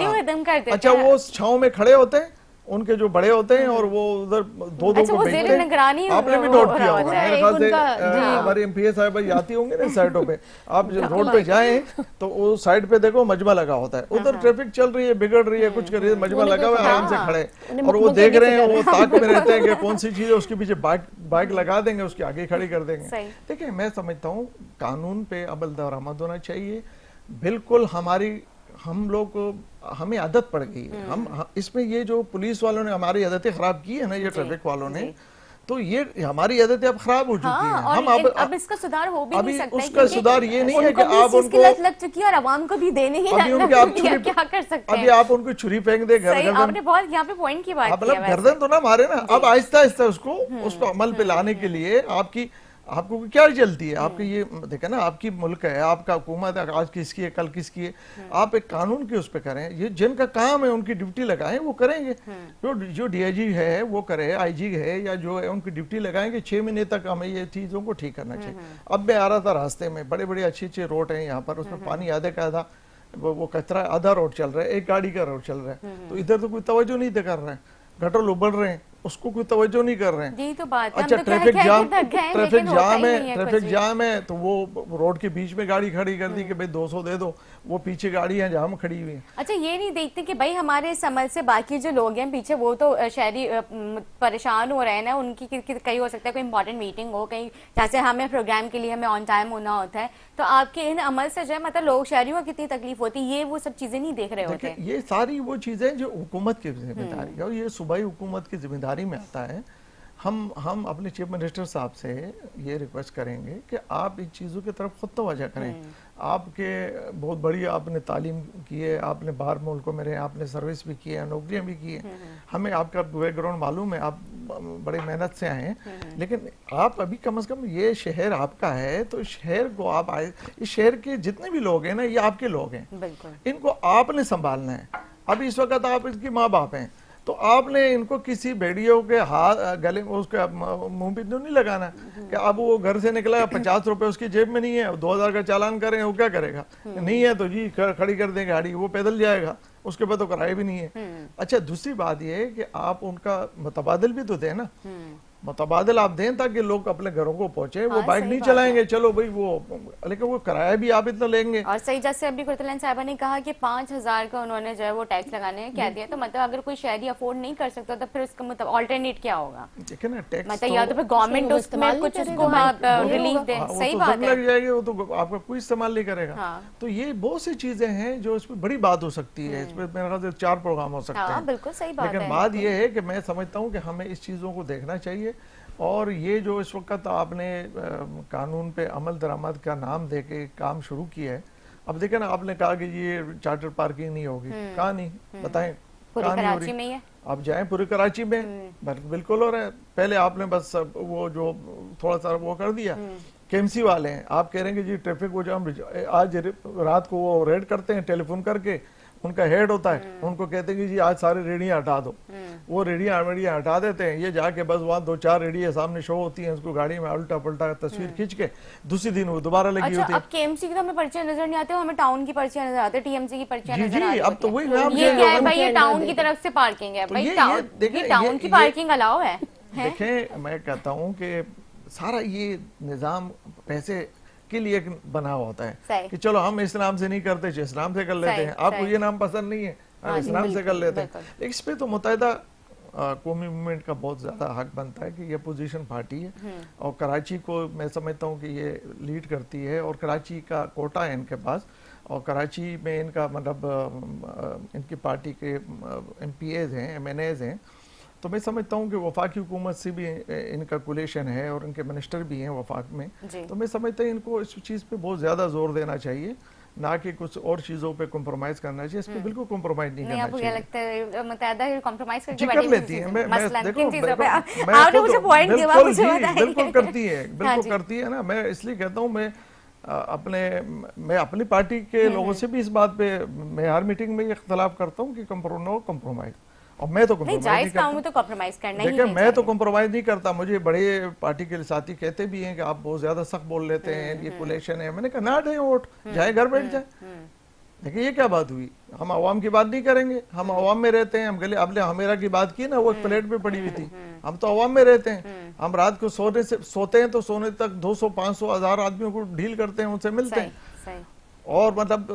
अच्छा वो छाँव में खड़े होते हैं, उनके जो बड़े होते हैं और वो उधर दो को बेचते हैं। आपने भी नोट किया होगा मेरे ख्याल से, हमारे एमपीए साहब भाई आती होंगे ना साइडों पे, आप जब रोड पे जाएं तो वो साइड पे देखो मजमा लगा होता है, उधर ट्रैफिक चल रही है, बिगड़ रही है, कुछ कर रही है, मजमा लगा हुआ है, आराम से खड़े और वो देख रहे हैं, वो ताक में रहते हैं कि कौन सी चीज है, उसके पीछे बाइक लगा देंगे, उसके आगे खड़ी कर देंगे। देखिए मैं समझता हूँ कानून पे अमल दरामद होना चाहिए। बिल्कुल हम लोग हमें आदत पड़ गई है, हम इसमें ये जो पुलिस वालों ने हमारी आदतें खराब की है ना, ये ट्रैफिक वालों ने, तो ये हमारी आदतें अब खराब हो चुकी हैं। हम अब इसका सुधार हो भी नहीं सकता, उसका सुधार ये नहीं है कि आप उनको लग चुकी है और आवाम को भी देने ही क्या कर सकते हैं? अभी आप उनको छुरी फेंक दे, आपने बहुत यहाँ पे पॉइंट की बात मतलब गर्दन तो ना मारे ना, अब आहिस्ता आहिस्ता उसको अमल पे लाने के लिए आपको क्या जल्दी है? आपके ये देखे ना, आपकी मुल्क है, आपका हुकूमत है, आज किसकी है, कल किसकी है, आप एक कानून के उस पे करें, ये जिनका काम है उनकी ड्यूटी लगाएं, वो करेंगे। जो डीआईजी है वो करे, आईजी है या जो है उनकी ड्यूटी लगाएंगे, 6 महीने तक हमें ये चीजों को ठीक करना चाहिए। अब मैं आ रहा था रास्ते में, बड़े बड़े अच्छे रोड है यहाँ पर, उसमें पानी आधे का आधा, वो कचरा आधा रोड चल रहा है, एक गाड़ी का रोड चल रहा है, तो इधर तो कोई तवज्जो नहीं कर रहे हैं, गटर उबल रहे हैं, उसको कोई तवज्जो नहीं कर रहे हैं। यही तो बात है। अच्छा ट्रैफिक जाम है तो वो रोड के बीच में गाड़ी खड़ी कर दी कि भाई 200 दे दो, वो पीछे गाड़ी है जाम खड़ी हुई है। अच्छा ये नहीं देखते कि भाई हमारे इस अमल से बाकी जो लोग हैं पीछे, वो तो शहरी परेशान हो रहे हैं ना, उनकी कहीं हो सकता है कोई इंपॉर्टेंट मीटिंग हो, कहीं जैसे हमें प्रोग्राम के लिए हमें ऑन टाइम होना होता है, तो आपके इन अमल से जो है मतलब लोग शहरियों को कितनी तकलीफ होती है, ये वो सब चीजें नहीं देख रहे होते। ये सारी वो चीजें जो हुकूमत की जिम्मेदारी है और ये सूबाई हुकूमत की जिम्मेदारी में आता है। हम अपने चीफ मिनिस्टर साहब से ये रिक्वेस्ट करेंगे कि आप इन चीज़ों की तरफ खुद तवज्जो करें। आपके बहुत बड़ी आपने तालीम की है, आपने बाहर मुल्कों में रहे, आपने सर्विस भी की है, नौकरियां भी की है, हमें आपका बैकग्राउंड मालूम है, आप बड़े मेहनत से आए हैं, लेकिन आप अभी कम से कम ये शहर आपका है, तो शहर को आप आए, इस शहर के जितने भी लोग हैं ना, ये आपके लोग हैं, इनको आपने संभालना है। अभी इस वक्त आप इसकी माँ बाप हैं, तो आपने इनको किसी भेड़ियों के हाथ गले में उसके मुंह पे तो नहीं लगाना कि अब वो घर से निकला 50 रुपए उसकी जेब में नहीं है, 2000 का चालान करें, वो क्या करेगा? नहीं है तो जी खड़ी कर दें गाड़ी, वो पैदल जाएगा, उसके बाद तो किराया भी नहीं है। अच्छा दूसरी बात ये है कि आप उनका मुतबादिल भी तो दें ना, मुतबादिल आप दें ताकि लोग अपने घरों को पहुंचे। वो बाइक नहीं चलाएंगे, चलो भाई वो, लेकिन वो किराया भी आप इतना लेंगे। और सही जैसे अभी कुर्तलन साहिबा ने कहा कि 5000 का उन्होंने जो है वो टैक्स लगाने कह दिया, तो मतलब अगर कोई शहरी अफोर्ड नहीं कर सकता तो फिर उसका मतलब ऑल्टरनेट क्या होगा? देखिए ना टैक्स मतलब या तो फिर गवर्नमेंट उसमें कुछ उसको रिलीफ दे, सही बात है, लग जाएगी, वो तो आपका कोई इस्तेमाल नहीं करेगा। तो ये बहुत सी चीजें हैं जो इसमें बड़ी बात हो सकती है, इसमें मेरे ख्याल से 4 प्रोग्राम हो सकते हैं। बिल्कुल सही बात है। लेकिन बात ये है कि मैं समझता हूँ कि हमें इस चीजों को देखना चाहिए। और ये जो इस वक्त आपने कानून पे अमल दरामद का नाम देके काम शुरू किया है, अब देखें ना, आपने कहा कि ये चार्टर पार्किंग नहीं होगी, कहाँ नहीं बताएं, कहाँ नहीं हो रही में? आप जाएं पूरी कराची में, बिल्कुल हो रहा है। पहले आपने बस वो जो थोड़ा सा वो कर दिया, केएमसी वाले हैं, आप कह रहे हैं कि जी ट्रैफिक वो जो हम आज रात को वो रेड करते हैं टेलीफोन करके, उनका हेड होता है, उनको कहते हैं कि जी आज सारे रेडियां हटा दो, वो रेडियां हटा देते हैं। ये जाके बस वहाँ 2-4 रेडियां सामने शो होती हैं, उसको गाड़ी में उल्टा पलटा तस्वीर खींच के दूसरी दिन वो दोबारा लगी अच्छा, होती है। अब केएमसी की तो हमें पर्चियां नजर नहीं आती, हमें टाउन की पर्चियां नजर आती है, टीएमसी की पर्चियां जी नजर जी, आती अब तो वही नाम ये चेंज क्या है होगा। भाई, ये टाउन की तरफ से पार्किंग है तो भाई, ये टाउन देखें, टाउन की पार्किंग अलाउ है। देखें, मैं कहता हूँ कि सारा ये निजाम पैसे के लिए बना हुआ होता है कि चलो हम इस्लाम से नहीं करते, इस्लाम से कर लेते हैं, आपको ये नाम पसंद नहीं है, हम इस्लाम से कर लेते हैं। लेकिन इस पे तो मुत्तहिदा कौमी मूवमेंट का बहुत ज्यादा हक बनता है कि ये पोजीशन पार्टी है, और कराची को मैं समझता हूँ कि ये लीड करती है, और कराची का कोटा है इनके पास, और कराची में इनका मतलब इनकी पार्टी के MPAs हैं, MNAs हैं, तो मैं समझता हूँ कि वफाकी हुकूमत से भी इनका कोलेशन है और इनके मिनिस्टर भी हैं वफाक में, तो मैं समझता हूँ इनको इस चीज़ पे बहुत ज़्यादा जोर देना चाहिए, ना कि कुछ और चीज़ों पे कॉम्प्रोमाइज़ करना चाहिए। इस पे बिल्कुल कॉम्प्रोमाइज़ नहीं करना चाहिए। आपको क्या लगता है मुत्तहिदा कॉम्प्रोमाइज़ करके कर लेती है? मैं देखो, बिल्कुल करती है, बिल्कुल करती है ना। मैं इसलिए कहता हूँ, मैं अपनी पार्टी के लोगों से भी इस बात पे मैं हर मीटिंग में ये इख्तलाफ करता हूँ कि नो कॉम्प्रोमाइज़, और मैं तो कॉम्प्रोमाइज करना ही देखिए, मैं तो कॉम्प्रोमाइज नहीं करता। मुझे बड़े पार्टी के साथी कहते भी हैं कि आप बहुत ज्यादा सख्त बोल लेते हैं, ये कोलेशन है। मैंने कहा ना दे वोट, जाए घर बैठ जाए। देखिए ये क्या बात हुई, हम अवाम की बात नहीं करेंगे, हम अवाम में रहते हैं। हम गले आपने हमेरा की बात की ना, वो एक प्लेट पे पड़ी हुई थी, हम तो अवाम में रहते हैं। हम रात को सोते हैं तो सोने तक 200, 500, 1000 आदमियों को डील करते हैं, उनसे मिलते हैं। और मतलब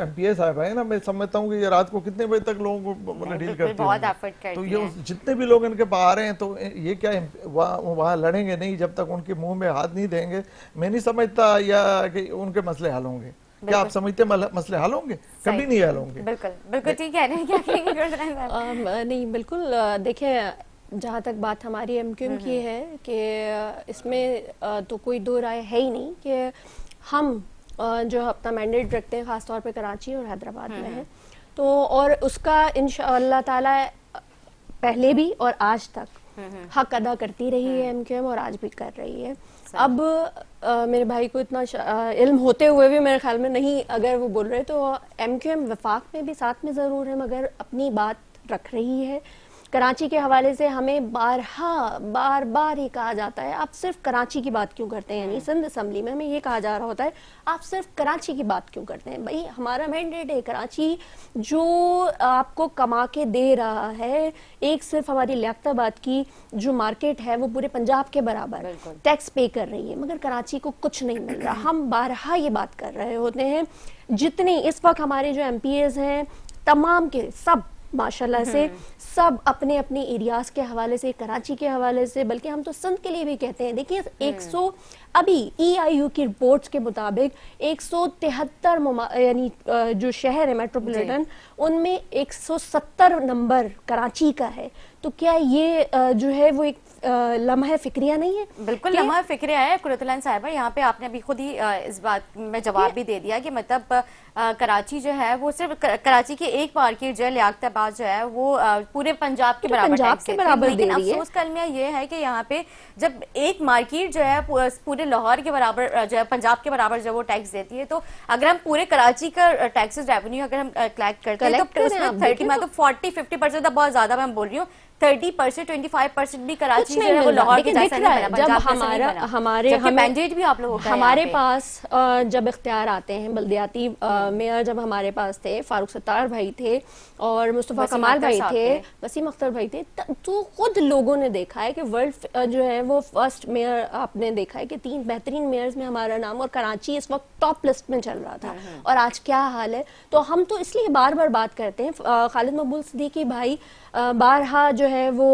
MPA साहब है ना, मैं समझता हूँ कि ये रात को कितने बजे तक लोगों को मतलब डील करते हैं। तो ये जितने भी लोग इनके पास आ रहे हैं, तो ये क्या वहाँ लड़ेंगे नहीं जब तक उनके मुंह में हाथ नहीं देंगे। मैं नहीं समझता या कि उनके मसले हल होंगे। क्या आप समझते मसले हल होंगे? कभी नहीं हल होंगे। बिल्कुल बिल्कुल ठीक है नहीं बिल्कुल। देखिए, जहाँ तक बात हमारी MQM की है कि इसमें तो कोई दो राय है ही नहीं कि हम जो अपना मैंडेट रखते हैं खासतौर पे कराची और हैदराबाद में है, तो और उसका इंशाअल्लाह ताला पहले भी और आज तक हक अदा करती रही है MQM, और आज भी कर रही है। अब मेरे भाई को इतना इल्म होते हुए भी मेरे ख्याल में नहीं अगर वो बोल रहे, तो MQM वफाक में भी साथ में ज़रूर है, मगर अपनी बात रख रही है। कराची के हवाले से हमें बार बार ये कहा जाता है, आप सिर्फ कराची की बात क्यों करते हैं, यानी सिंध असम्बली में हमें ये कहा जा रहा होता है आप सिर्फ कराची की बात क्यों करते हैं। भाई हमारा मैंडेट है कराची जो आपको कमा के दे रहा है, एक सिर्फ हमारी लियाकताबाद की जो मार्केट है वो पूरे पंजाब के बराबर टैक्स पे कर रही है, मगर कराची को कुछ नहीं मिल रहा। हम बारहा ये बात कर रहे होते हैं। जितने इस वक्त हमारे जो MPAs हैं तमाम के सब माशाल्लाह से सब अपने अपने एरियाज के हवाले से, कराची के हवाले से, बल्कि हम तो सिंध के लिए भी कहते हैं। देखिए 100 अभी EIU की रिपोर्ट्स के मुताबिक 173 यानी जो शहर है मेट्रोपॉलिटन, उनमें 170 नंबर कराची का है। तो क्या ये जो है वो एक लम्हा फिक्रिया नहीं है? बिल्कुल लम्हा फिक्रिया है कुरतुल्लाह साहिबा। यहाँ पे आपने अभी खुद ही इस बात में जवाब भी दे दिया कि मतलब कराची जो है वो सिर्फ कराची की एक मार्केट जो है लियाकताबाद जो है वो पूरे पंजाब के बराबर टैक्स दे रही है। लेकिन अफसोस का अलमिया ये है कि यहाँ पे जब एक मार्केट जो है पूरे लाहौर के बराबर जो है पंजाब के बराबर जब वो टैक्स देती है, तो अगर हम पूरे कराची का टैक्सेस रेवेन्यू अगर हम कलेक्ट करते हैं तो उसमें 30 मैं तो 40-50% बहुत ज्यादा मैं बोल रही हूँ, 30%, 25% भी कराची जो है वो लाहौर के जैसा नहीं बना, जब हमारे मैंडेट भी आप लोगों का हमारे पास जब इख्तियार आते हैं बल्दियाती मेयर जब हमारे पास थे, फारूक सत्तार भाई थे और मुस्तफा कमाल भाई थे, वसीम अख्तर भाई थे, तो खुद लोगों ने देखा है कि वर्ल्ड जो है वो फर्स्ट मेयर आपने देखा है कि 3 बेहतरीन मेयर्स में हमारा नाम, और कराची इस वक्त टॉप लिस्ट में चल रहा था। और आज क्या हाल है? तो हम तो इसलिए बार बार बात करते हैं। खालिद मकबूल सिद्दीकी भाई बारहा जो है वो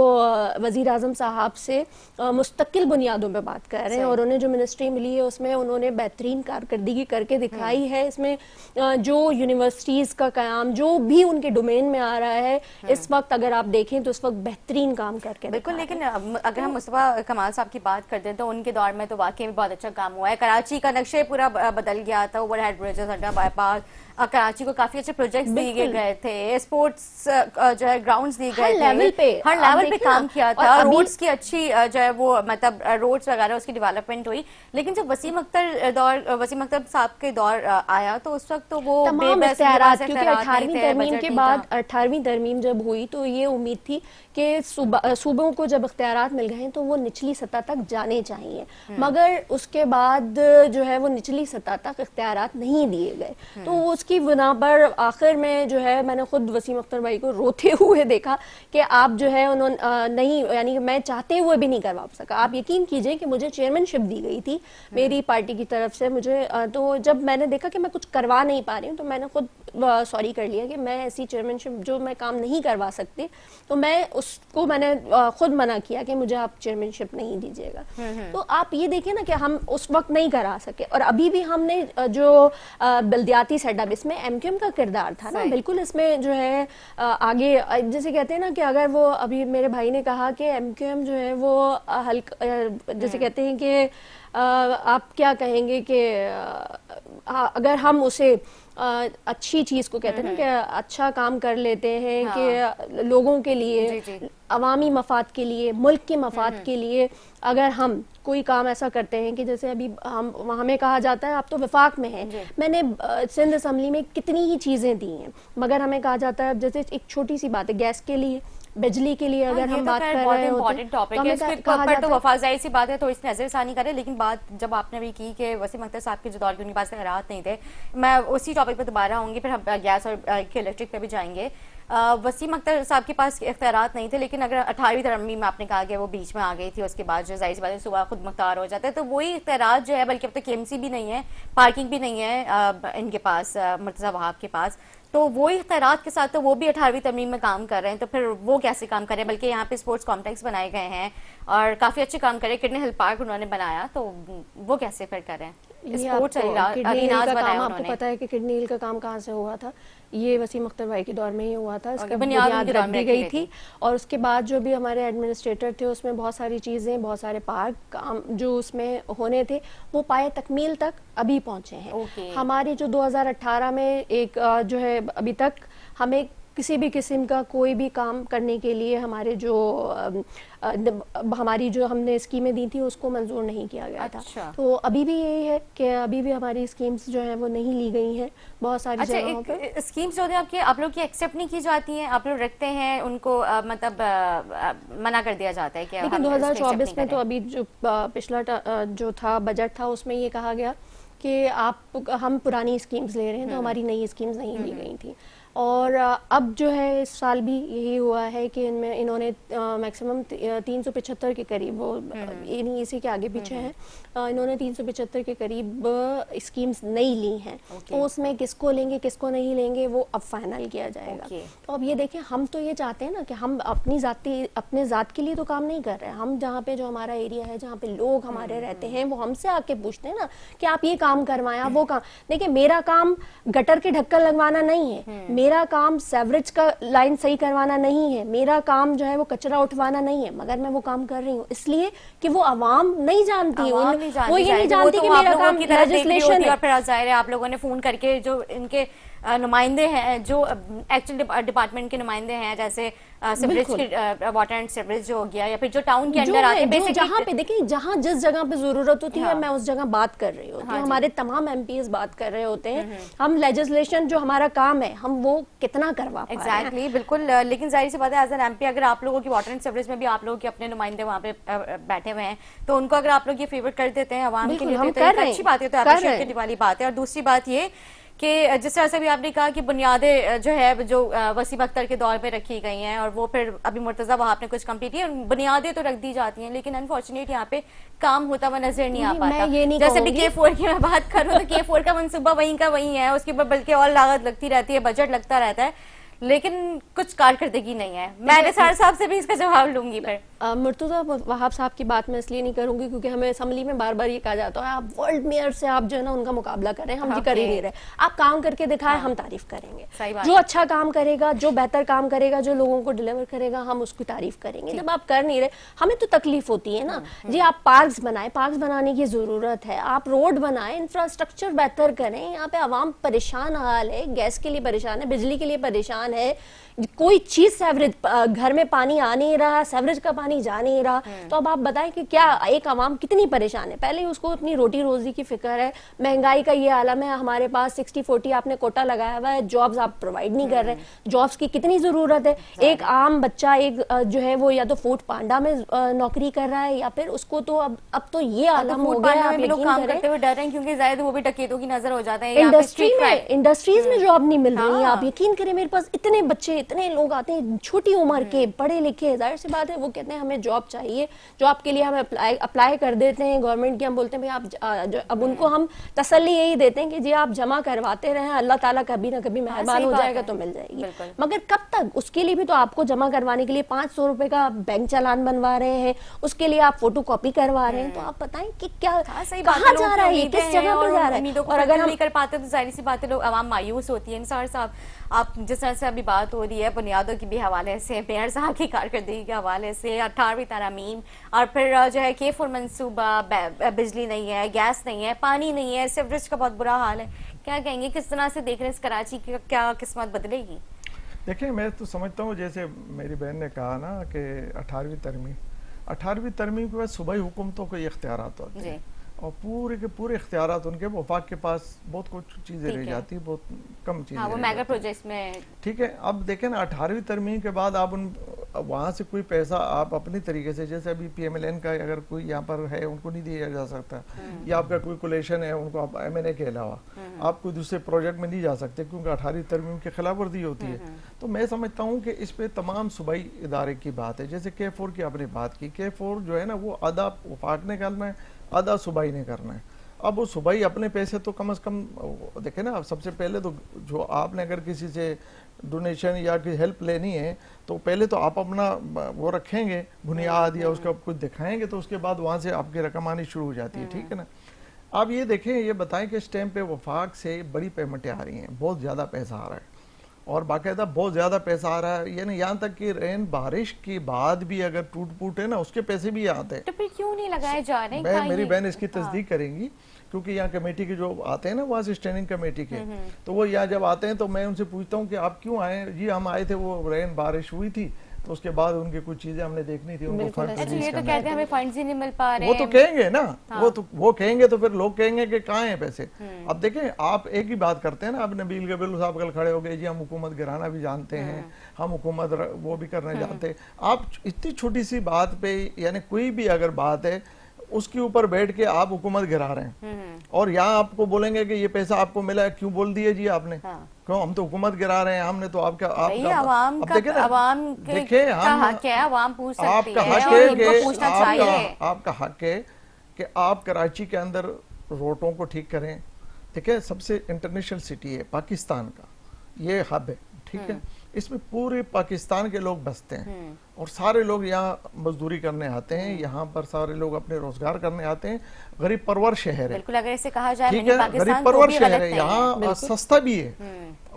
वजीर आजम साहब से मुस्तकिल बुनियादों पे बात कर रहे हैं, और उन्हें जो मिनिस्ट्री मिली है उसमें उन्होंने बेहतरीन कारकर्दगी करके दिखाई है। इसमें जो यूनिवर्सिटीज का कयाम जो भी उनके डोमेन में आ रहा है इस वक्त अगर आप देखें तो इस वक्त बेहतरीन काम करके बिल्कुल। लेकिन अगर हम मुस्तफा कमाल साहब की बात करते हैं तो उनके दौर में तो वाकई में बहुत अच्छा काम हुआ है। कराची का नक्शे पूरा बदल गया था, overhead bridges, under bypass, Karachi को काफी अच्छे प्रोजेक्ट्स दिए गए थे, स्पोर्ट्स जो है ग्राउंड्स दिए गए थे, हर लेवल पे देखिए काम ना, किया और था, अभी रोड्स की अच्छी जो है वो मतलब रोड्स वगैरह उसकी डेवलपमेंट हुई, लेकिन जब वसीम अख्तर साहब के दौर आया तो उस वक्त तो वो तमाम बेबस, उनके इख्तियारात, पास क्योंकि इख्तियारात नहीं 18वीं थे, तरमीम बजट के नहीं बाद था। 18वीं तरमीम जब हुई तो ये उम्मीद थी कि सूबों को जब इख्तियारात मिल गए हैं तो वो निचली सतह तक जाने चाहिए, मगर उसके बाद जो है वो निचली सतह तक इख्तियारात नहीं दिए गए। तो उसकी बिना पर आखिर में जो है मैंने खुद वसीम अख्तर भाई को रोते हुए देखा कि आप जो है उन्होंने नहीं, यानी कि मैं चाहते हुए भी नहीं करवा सका। आप यकीन कीजिए कि मुझे चेयरमैनशिप दी गई थी मेरी पार्टी की तरफ से मुझे, तो जब मैंने देखा कि मैं कुछ करवा नहीं पा रही हूँ तो मैंने खुद सॉरी कर लिया कि मैं ऐसी चेयरमैनशिप जो मैं काम नहीं करवा सकती, तो मैं उसको मैंने खुद मना किया कि मुझे आप चेयरमैनशिप नहीं दीजिएगा। तो आप ये देखिए ना कि हम उस वक्त नहीं करा सके, और अभी भी हमने जो बल्दियाती सेटअप, इसमें एमक्यूएम का किरदार था ना, बिल्कुल इसमें जो है आगे जैसे कहते हैं ना कि अगर वो, अभी मेरे भाई ने कहा कि एमक्यूएम जो है वो हल्का, जैसे कहते हैं कि आप क्या कहेंगे कि अगर हम उसे अच्छी चीज को कहते हैं ना कि अच्छा काम कर लेते हैं, कि लोगों के लिए, अवामी मफाद के लिए, मुल्क के मफाद के लिए अगर हम कोई काम ऐसा करते हैं कि जैसे अभी हमें कहा जाता है आप तो वफाक में हैं, मैंने सिंध असम्बली में कितनी ही चीजें दी हैं, मगर हमें कहा जाता है जैसे एक छोटी सी बात है गैस के लिए, बिजली के लिए अगर हम बात कर रहे होते हैं टॉपिक है, इसके ऊपर तो वफाजाई सी बात है तो इसने नजरसानी करे, लेकिन बात जब आपने भी की कि वसीम अख्तर साहब के जो दौर के उनके पास खैरात नहीं थे, मैं उसी टॉपिक पे दोबारा आऊंगी, फिर हम गैस और इलेक्ट्रिक पे भी जाएंगे। वसीम अख्तर साहब के पास इख्तियारात नहीं थे, लेकिन अगर 18वीं तरमीम में आपने कहा कि वो बीच में आ गई थी, उसके बाद जो जाहिर सी बात है सुबह खुद मुख्तार हो जाता है, तो वही इख्तियारात जो है, बल्कि अब तो केएमसी भी नहीं है, पार्किंग भी नहीं है इनके पास, मुर्तज़ा वहाब के पास, तो वो इख्तियारात के साथ तो वो भी 18वीं तरमीम में काम कर रहे हैं, तो फिर वो कैसे काम कर रहे हैं? बल्कि यहाँ पे स्पोर्ट्स कॉम्प्लेक्स बनाए गए हैं और काफी अच्छे काम कर रहे हैं, किडनी हिल पार्क उन्होंने बनाया, तो वो कैसे फिर कर रहे हैं? स्पोर्ट्स अरीनाज बनाया आपको पता है कि किडनी हिल का काम कहाँ से हुआ था? ये वसीम अख्तर भाई के दौर में ही हुआ था, इसका बुनियाद रख दी गई थी, और उसके बाद जो भी हमारे एडमिनिस्ट्रेटर थे उसमें बहुत सारी चीजें, बहुत सारे पार्क काम जो उसमें होने थे वो पाए तकमील तक अभी पहुंचे हैं। हमारी जो 2018 में एक जो है अभी तक हमें किसी भी किस्म का कोई भी काम करने के लिए हमारे जो हमारी जो हमने स्कीमें दी थी उसको मंजूर नहीं किया गया था। तो अभी भी यही है कि अभी भी हमारी स्कीम्स जो हैं वो नहीं ली गई हैं बहुत सारी जगहों पे। स्कीम्स जो है आप लोग की एक्सेप्ट नहीं की जाती हैं, आप लोग रखते हैं उनको, मतलब मना कर दिया जाता है कि लेकिन 2024 में तो अभी जो पिछला जो था बजट था उसमें ये कहा गया कि हम पुरानी स्कीम्स ले रहे हैं, तो हमारी नई स्कीम्स नहीं ली गई थी। और अब जो है इस साल भी यही हुआ है कि इन्होंने मैक्सिमम 375 के करीब, वो नहीं इसी के आगे पीछे हैं, इन्होंने 375 के करीब स्कीम्स नहीं ली हैं। तो उसमें किसको लेंगे किसको नहीं लेंगे वो अब फाइनल किया जाएगा। तो अब ये देखें, हम तो ये चाहते हैं ना कि हम अपने ज़ात के लिए तो काम नहीं कर रहे हैं, हम जहाँ पे जो हमारा एरिया है जहाँ पे लोग हमारे रहते हैं वो हमसे आके पूछते हैं ना कि आप ये काम करवाएं, आप वो काम। देखिए, मेरा काम गटर के ढक्कन लगवाना नहीं है, मेरा काम सेवरेज का लाइन सही करवाना नहीं है, मेरा काम जो है वो कचरा उठवाना नहीं है, मगर मैं वो काम कर रही हूँ इसलिए कि वो आवाम नहीं जानती, वो ये नहीं जानती कि मेरा काम लेजिस्लेशन है। फिर जाहिर है आप लोगों ने फोन करके जो इनके नुमाइंदे हैं, जो एक्चुअल डिपार्टमेंट के नुमाइंदे हैं, जैसे सीवरेज के वाटर एंड सीवरेज जो हो गया, या फिर जो टाउन के अंडर आते हैं, जहाँ पे देखिए जहाँ जिस जगह पे जरूरत होती है मैं उस जगह बात कर रही होती हूँ, हमारे तमाम एमपीज बात कर रहे होते हैं, हम लेजिस्लेशन जो हमारा काम है हम वो कितना करवा पा रहे हैं। एग्जैक्टली, बिल्कुल। लेकिन जाहिर सी बात है एज एन एमपी अगर आप लोगों की वाटर एंड सीवरेज में भी आप लोगों के अपने नुमाइंदे वहाँ पे बैठे हुए हैं, तो उनको अगर आप लोग ये फेवर कर देते हैं आवाम के लिए, तो अच्छी बात है, तो अप्रिशिएट करने वाली बात है। और दूसरी बात ये कि जिस तरह से भी आपने कहा कि बुनियादें जो है जो वसीम अख्तर के दौर में रखी गई हैं, और वो फिर अभी मुर्तज़ा वहाब ने कुछ कंप्लीट किया, बुनियादें तो रख दी जाती हैं, लेकिन अनफॉर्चुनेट यहाँ पे काम होता हुआ नजर नहीं आ पाता। जैसे भी K4 की मैं बात करूँ तो K4 का मनसूबा वहीं का वहीं है, उसके ऊपर बल्कि और लागत लगती रहती है, बजट लगता रहता है, लेकिन कुछ कारकर्दगी नहीं है। मैं निसार साहब से भी इसका जवाब लूंगी। फिर मुर्तज़ा वहाब साहब की बात मैं इसलिए नहीं करूंगी क्योंकि हमें असम्बली में बार बार ये कहा जाता है आप वर्ल्ड मेयर से आप जो है ना उनका मुकाबला कर रहे हैं, हम ये कर ही नहीं रहे, आप काम करके दिखाएं, हम तारीफ करेंगे। जो अच्छा काम करेगा, जो बेहतर काम करेगा, जो लोगों को डिलीवर करेगा, हम उसकी तारीफ करेंगे। जब आप कर नहीं रहे, हमें तो तकलीफ होती है ना जी। आप पार्क्स बनाए, पार्क्स बनाने की जरूरत है, आप रोड बनाए, इंफ्रास्ट्रक्चर बेहतर करें। यहाँ पे आवाम परेशान हाल है, गैस के लिए परेशान है, बिजली के लिए परेशान परेशान है, कोई चीज सेवरेज, घर में पानी आ नहीं रहा, सेवरेज का पानी जा नहीं रहा, तो अब आप बताएं कि क्या एक आवाम कितनी परेशान है। पहले उसको अपनी रोटी रोजी की फिक्र है, महंगाई का ये आलम है, हमारे पास 60-40 आपने कोटा लगाया हुआ है, जॉब्स आप प्रोवाइड नहीं कर रहे, जॉब्स की कितनी जरूरत है। एक आम बच्चा एक जो है वो या तो फूड पांडा में नौकरी कर रहा है, या फिर उसको तो अब तो ये आलम हो गया है, आप यकीन काम करें करते हुए डर रहे हैं क्योंकि शायद वो भी डकैतों की नजर हो जाता है। इंडस्ट्रीज में जॉब नहीं मिल रही है। आप यकीन करें मेरे पास इतने बच्चे, इतने लोग आते हैं छोटी उम्र के, पढ़े लिखे, जाहिर सी बात है वो कहते हैं हमें जॉब चाहिए, जॉब के लिए हम अप्लाई कर देते हैं गवर्नमेंट की, हम बोलते हैं भाई आप, अब उनको हम तसल्ली यही देते हैं कि जी आप जमा करवाते रहें, अल्लाह ताला कभी ना कभी मेहरबान हो जाएगा तो मिल जाएगी। मगर कब तक? उसके लिए भी तो आपको जमा करवाने के लिए 500 रुपए का बैंक चालान बनवा रहे हैं, उसके लिए आप फोटो कॉपी करवा रहे हैं, तो आप बताएं कि क्या कहाँ जा रहा है, किस जगह पे जा रहा है। और अगर हम नहीं कर पाते तो जाहिर सी बात है लोग आवाम मायूस होती है। निसार साहब, आप जिस तरह से अभी बात हो रही है बुनियादों के भी हवाले से, मेयर साहब की कारकर्दगी के हवाले से, 18वीं तरमीम, और फिर जो है K4 मनसूबा, बिजली नहीं है, गैस नहीं है, पानी नहीं है, सीवरेज का बहुत बुरा हाल है, क्या कहेंगे, किस तरह से देख रहे हैं इस कराची की क्या किस्मत बदलेगी? देखिए, मैं तो समझता हूँ जैसे मेरी बहन ने कहा ना कि 18वीं तरमीम के बाद सूबाई हुकूमतों को ये इख्तियारात होते हैं और पूरे के पूरे इख्तियारात उनके वफाक के पास बहुत कुछ चीज़ें रह जाती है, बहुत कम चीज़ें। हाँ, वो मेगा प्रोजेक्ट्स में। ठीक है, अब देखें ना 18वीं तरमीम के बाद आप वहाँ से कोई पैसा आप अपनी तरीके से, जैसे अभी PMLN का अगर कोई यहाँ पर है उनको नहीं दिया जा सकता, या आपका कोई कोलेशन है उनको आप MNA के अलावा आप कोई दूसरे प्रोजेक्ट में नहीं जा सकते क्योंकि 18वीं तरमीम की खिलाफ वर्जी होती है। तो मैं समझता हूँ कि इस पे तमाम सूबाई इदारे की बात है। जैसे K4 की आपने बात की, K4 जो है ना वो आधा वफाक ने करना है, आधा सूबाई ने करना है। अब वो सूबाई अपने पैसे तो कम से कम देखे ना, सबसे पहले तो जो आपने अगर किसी से डोनेशन या कोई हेल्प लेनी है तो पहले तो आप अपना वो रखेंगे बुनियाद या उसका कुछ दिखाएंगे, तो उसके बाद वहाँ से आपकी रकम आनी शुरू हो जाती है। ठीक है ना। आप ये देखें, ये बताएं कि इस टाइम पे वफाक से बड़ी पेमेंटें आ रही हैं, बहुत ज़्यादा पैसा आ रहा है और बाकायदा बहुत ज़्यादा पैसा आ रहा है, यानी यहाँ तक कि रेन बारिश के बाद भी अगर टूट फूट है ना उसके पैसे भी आते हैं। तो फिर क्यों नहीं लगाए जा रहे हैं? मेरी बहन इसकी तस्दीक करेंगी क्योंकि यहाँ कमेटी के जो आते हैं ना वहाँ से स्टैंडिंग कमेटी के, तो वो यहाँ जब आते हैं तो मैं उनसे पूछता हूँ कि आप क्यों आए? जी हम आए थे, वो रेन बारिश हुई थी तो उसके बाद उनकी कुछ चीजें हमने देखनी थी, उनको फंड ये तो कहते हैं हमें फंड्स ही नहीं मिल पा रहे हैं। वो तो कहेंगे ना, वो कहेंगे तो फिर लोग कहेंगे कि कहाँ हैं पैसे। अब देखें, आप एक ही बात करते हैं ना, अब नबील गबील साहब कल खड़े हो गए, जी हम हुकूमत गिराना भी जानते हैं, हम हुकूमत वो भी करना जानते हैं। आप इतनी छोटी सी बात पे, यानी कोई भी अगर बात है उसके ऊपर बैठ के आप हुकूमत गिरा रहे हैं और यहाँ आपको बोलेंगे कि ये पैसा आपको मिला है, क्यों बोल दिए जी आपने? क्यों? हम तो हुकूमत गिरा रहे हैं, हमने तो आपका आवाम देखिए हम आपका हक है कि आप कराची के अंदर रोडों को ठीक करें। ठीक है, सबसे इंटरनेशनल सिटी है पाकिस्तान का, ये हब है। ठीक है, इसमें पूरे पाकिस्तान के लोग बसते हैं और सारे लोग यहाँ मजदूरी करने आते हैं, यहाँ पर सारे लोग अपने रोजगार करने आते हैं। गरीब परवर शहर है, बिल्कुल अगर इसे कहा जाए, ठीक है, गरीब परवर शहर है, यहाँ सस्ता भी है।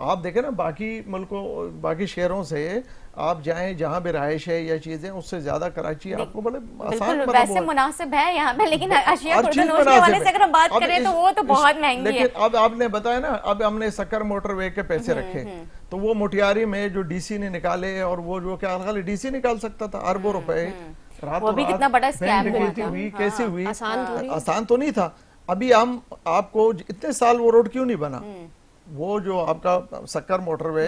आप देखें ना बाकी मुल्कों, बाकी शहरों से आप जाएं जहाँ भी रहायश है या चीजें, उससे ज्यादा कराची आपको बड़े आसान वैसे मुनासिब है यहाँ पे, लेकिन अशिया खुर्दनोश के हवाले से अगर हम बात करें तो वो तो बहुत महंगी है। लेकिन अब आपने बताया ना, अब हमने सक्कर मोटरवे के पैसे रखे तो वो मोटियारी में जो डीसी ने निकाले, और वो जो क्या खाली डीसी निकाल सकता था अरबों रुपए, वो भी कितना बड़ा स्कैम हुई, कैसे हुई? आसान तो नहीं था। अभी हम आपको इतने साल वो रोड क्यों नहीं बना? वो जो आपका सक्कर मोटरवे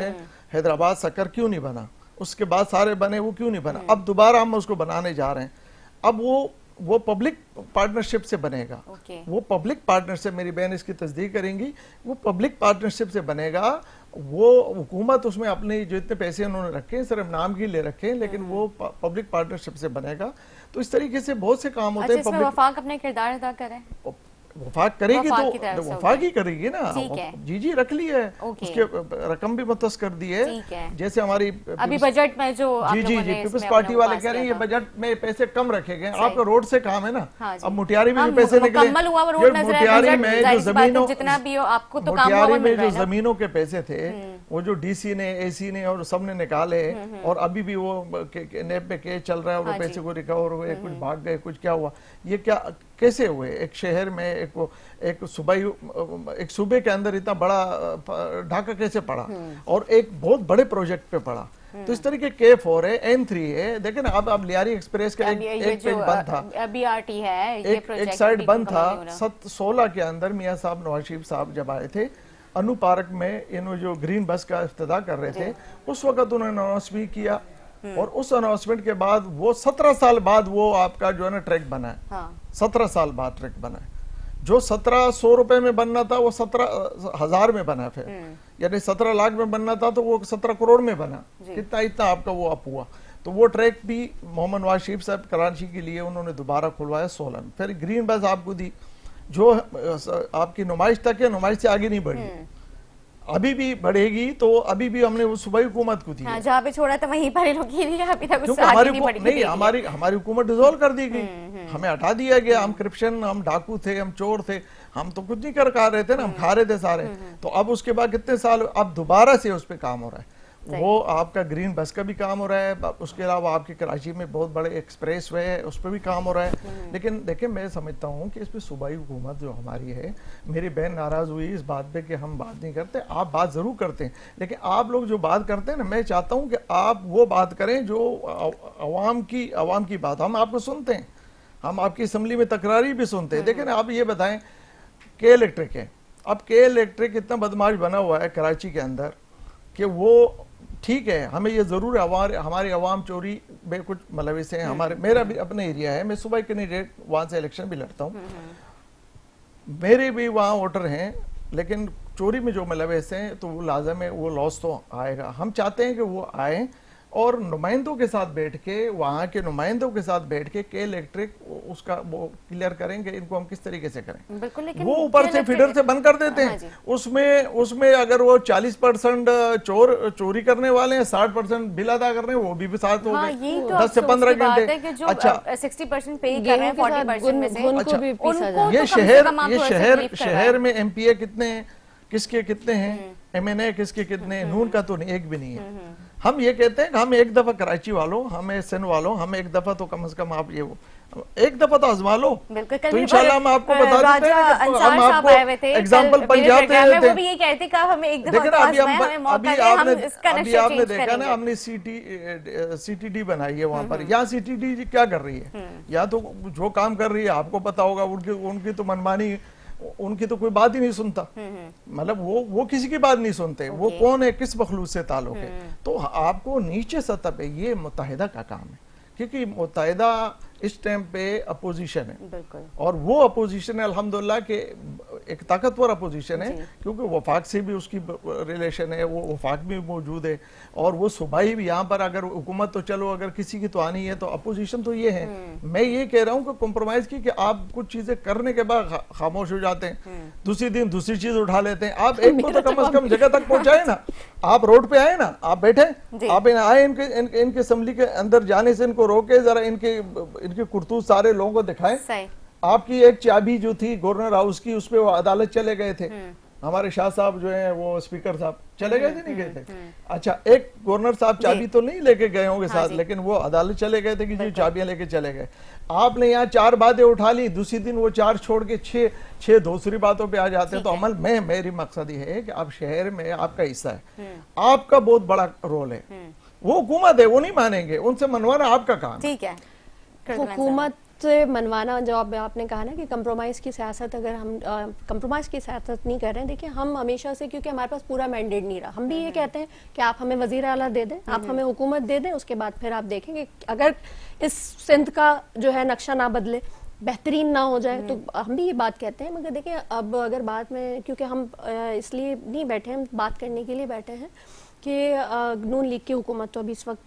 हैदराबाद सक्कर क्यों नहीं बना? उसके बाद सारे बने, वो क्यों नहीं बना? अब दोबारा हम उसको बनाने जा रहे हैं। अब वो पब्लिक पार्टनरशिप से बनेगा। वो पब्लिक पार्टनरशिप, मेरी बहन इसकी तस्दीक करेंगी, वो पब्लिक पार्टनरशिप से बनेगा। वो हुकूमत उसमें अपने जो इतने पैसे उन्होंने रखे सिर्फ नाम के लिए रखे, लेकिन वो पब्लिक पार्टनरशिप से बनेगा। तो इस तरीके से बहुत से काम होते हैं। वफाक अपने किरदार अदा करें, वफाक करेगी तो वफाक ही करेगी ना। जी रख ली है, उसके रकम भी मुतस कर दी है। जैसे हमारी अभी बजट में जो जी पीपल्स पार्टी वाले कह रहे हैं ये बजट में पैसे कम रखे गए। आपका रोड से काम है ना। अब मुटियारी में जो पैसे निकले, मुटियारी में जो जमीनों, जितना भी हो आपको तो मुटियारी में जो जमीनों के पैसे थे वो जो डीसी ने, एसी ने और सबने निकाले, और अभी भी वो नेब में केस चल रहा है और वो पैसे को रिकवर हुए, कुछ भाग गए, कुछ क्या हुआ, ये कैसे हुए? एक शहर में एक सूबे के अंदर इतना बड़ा ढाका कैसे पड़ा, और एक बहुत बड़े प्रोजेक्ट पे पड़ा। तो इस तरीके K4 है, N3 है। देखें ना, अब लियारी एक्सप्रेस का एक पेज बंद था, BRT है, ये एक साइड बंद था। 16 के अंदर मियां साहब नवाज शरीफ साहब जब आए थे अनु पार्क में, इन जो ग्रीन बस का इफ्तिताह कर रहे थे, उस वक्त उन्होंने अनाउंस भी किया, और उस अनाउंसमेंट के बाद वो 17 साल बाद वो आपका जो है ना ट्रैक बना है। हाँ। 17 साल बाद ट्रैक बना है। जो 1700 रुपए में बनना था वो 17,000 में बना, फिर यानी 17 लाख में बनना था तो वो 17 करोड़ में बना। कितना इतना आपका वो अप हुआ। तो वो ट्रैक भी मोहम्मद नवाज शरीफ साहब कराची के लिए उन्होंने दोबारा खुलवाया 16 में। फिर ग्रीन बस आपको दी, जो आपकी नुमाइश तक है, नुमाइश से आगे नहीं बढ़ी, अभी भी बढ़ेगी। तो अभी भी हमने वो सूबाई हुकूमत को दी, जहाँ पे छोड़ा था वहीं पर रुकी नहीं, अभी तक उससे आगे नहीं बढ़ी। नहीं, हमारी हुकूमत डिसॉल्व कर दी गई, हमें हटा दिया गया। हम करप्शन, हम डाकू थे, हम चोर थे, हम तो कुछ नहीं कर खा रहे थे ना, हम खा रहे थे सारे। तो अब उसके बाद कितने साल अब दोबारा से उस पर काम हो रहा है। वो आपका ग्रीन बस का भी काम हो रहा है, उसके अलावा आपके कराची में बहुत बड़े एक्सप्रेस वे है, उस पर भी काम हो रहा है। लेकिन देखिए, मैं समझता हूँ कि इस पर सूबाई हुकूमत जो हमारी है, मेरी बहन नाराज हुई इस बात पे कि हम बात नहीं करते। आप बात जरूर करते हैं, लेकिन आप लोग जो बात करते हैं ना, मैं चाहता हूँ कि आप वो बात करें जो अवाम की बात। हम आपको सुनते हैं, हम आपकी असम्बली में तकरारी भी सुनते हैं। लेकिन आप ये बताएं, के इलेक्ट्रिक है, अब के इलेक्ट्रिक इतना बदमाश बना हुआ है कराची के अंदर कि वो ठीक है, हमें ये जरूर है हमारे अवाम चोरी में कुछ मुलविस हैं। हमारे मेरा भी अपना एरिया है, मैं सुबह कैंडिडेट वहां से इलेक्शन भी लड़ता हूँ, मेरे भी वहाँ वोटर हैं, लेकिन चोरी में जो मुलविस हैं तो वो लाजम है, वो लॉस तो आएगा। हम चाहते हैं कि वो आए और नुमाइंदों के साथ बैठ के, वहाँ के नुमाइंदों के साथ बैठ के इलेक्ट्रिक उसका वो क्लियर करेंगे इनको हम किस तरीके से करें। बिल्कुल, लेकिन वो ऊपर से फीडर से बंद कर देते हैं। उसमें अगर वो 40% चोरी करने वाले हैं, 60% बिल अदा कर रहे हैं, वो भी साथ हो गए 10 से 15 घंटे। अच्छा, 60% पे कर रहे हैं, 40% में से ये शहर में MPA कितने हैं, किसके कितने हैं, MNA किसके कितने हैं, नून का तो एक भी नहीं है। हम ये कहते हैं कि हम एक दफा कराची वालों, हमें सिंध वालों, हम एक दफा तो कम से कम आप ये एक दफा तो आजमा लो, तो इंशाल्लाह हम आपको बता देते हैं। हम आपको एग्जाम्पल पंजाब दे देते हैं। वो भी ये कहते कि हमें एक दफा देखिए अभी आपने देखा ना, हमने CTD बनाई है वहां पर। यहाँ CTD क्या कर रही है, या तो जो काम कर रही है आपको पता होगा, उनकी तो मनमानी, उनकी तो कोई बात ही नहीं सुनता। मतलब वो किसी की बात नहीं सुनते। वो कौन है, किस मखलूक से ताल्लुक है। तो आपको नीचे सतह पे ये मुत्तहिदा का काम है, क्योंकि मुत्तहिदा इस टाइम पे अपोजिशन है, और वो अपोजिशन है अल्हम्दुलिल्लाह के एक ताकतवर अपोजिशन है, क्योंकि वफाक से भी उसकी रिलेशन है, वो वफाक भी मौजूद है, और वो सूबाई भी यहाँ पर अगर हुकूमत तो चलो अगर किसी की तो आनी है, तो अपोजिशन तो ये है। मैं ये कह रहा हूँ कि कॉम्प्रोमाइज की कि आप कुछ चीजें करने के बाद खामोश हो जाते हैं, दूसरी दिन दूसरी चीज उठा लेते हैं। आप एक को तो कम से कम जगह तक पहुंचाए ना, आप रोड पे आए ना, आप बैठे, आप आए, इनके असेंबली के अंदर जाने से इनको रोके, जरा इनके कुर्तूस सारे लोगों को दिखाएं। आपकी एक चाबी जो थी गवर्नर हाउस की, उस पे वो अदालत चले गए थे, हमारे शाह साहब जो हैं वो स्पीकर साहब चले गए थे, नहीं गए थे? अच्छा, एक गवर्नर साहब चाबी तो नहीं लेके गए होंगे साथ, लेकिन वो अदालत चले गए थे कि जी चाबियां लेके चले गए। आपने यहाँ 4 बातें उठा ली, दूसरी दिन वो 4 छोड़ के 6 दूसरी बातों पे आ जाते हैं। तो अमल में मेरी मकसद ये है कि आप शहर में आपका हिस्सा है, आपका बहुत बड़ा रोल है। वो हुकूमत है, वो नहीं मानेंगे, उनसे मनवाना आपका काम। ठीक है, हुकूमत से मनवाना, जो आपने कहा ना कि कंप्रोमाइज़ की सियासत, अगर हम कंप्रोमाइज़ की सियासत नहीं कर रहे हैं, देखिए हम हमेशा से, क्योंकि हमारे पास पूरा मैंडेट नहीं रहा, हम भी ये कहते हैं कि आप हमें वज़ीर आला दे दें, आप हमें हुकूमत दे दें, उसके बाद फिर आप देखेंगे अगर इस सिंध का जो है नक्शा ना बदले, बेहतरीन ना हो जाए, तो हम भी ये बात कहते हैं। मगर देखिए, अब अगर बात में, क्योंकि हम इसलिए नहीं बैठे, हम बात करने के लिए बैठे हैं कि नून लीग की हुकूमत तो अभी इस वक्त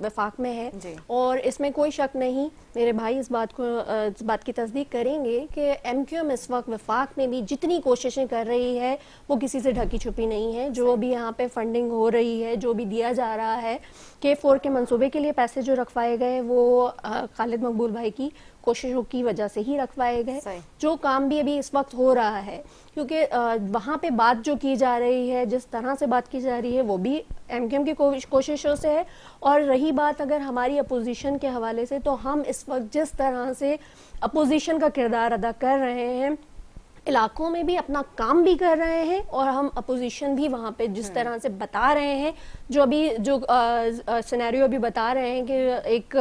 वफाक में है, और इसमें कोई शक नहीं, मेरे भाई इस बात की तस्दीक करेंगे कि MQM इस वक्त वफाक में भी जितनी कोशिशें कर रही है वो किसी से ढकी छुपी नहीं है। जो भी यहाँ पे फंडिंग हो रही है, जो भी दिया जा रहा है, K4 के मंसूबे के लिए पैसे जो रखवाए गए वो खालिद मकबूल भाई की कोशिशों की वजह से ही रखवाए गए। जो काम भी अभी इस वक्त हो रहा है, क्योंकि वहाँ पे बात जो की जा रही है, जिस तरह से बात की जा रही है, वो भी MQM की कोशिशों से है, और रही बात अगर हमारी अपोजिशन के हवाले से, तो हम इस वक्त जिस तरह से अपोजिशन का किरदार अदा कर रहे हैं, इलाकों में भी अपना काम भी कर रहे हैं, और हम अपोजिशन भी वहाँ पे जिस तरह से बता रहे हैं, जो अभी जो सिनेरियो अभी बता रहे हैं कि एक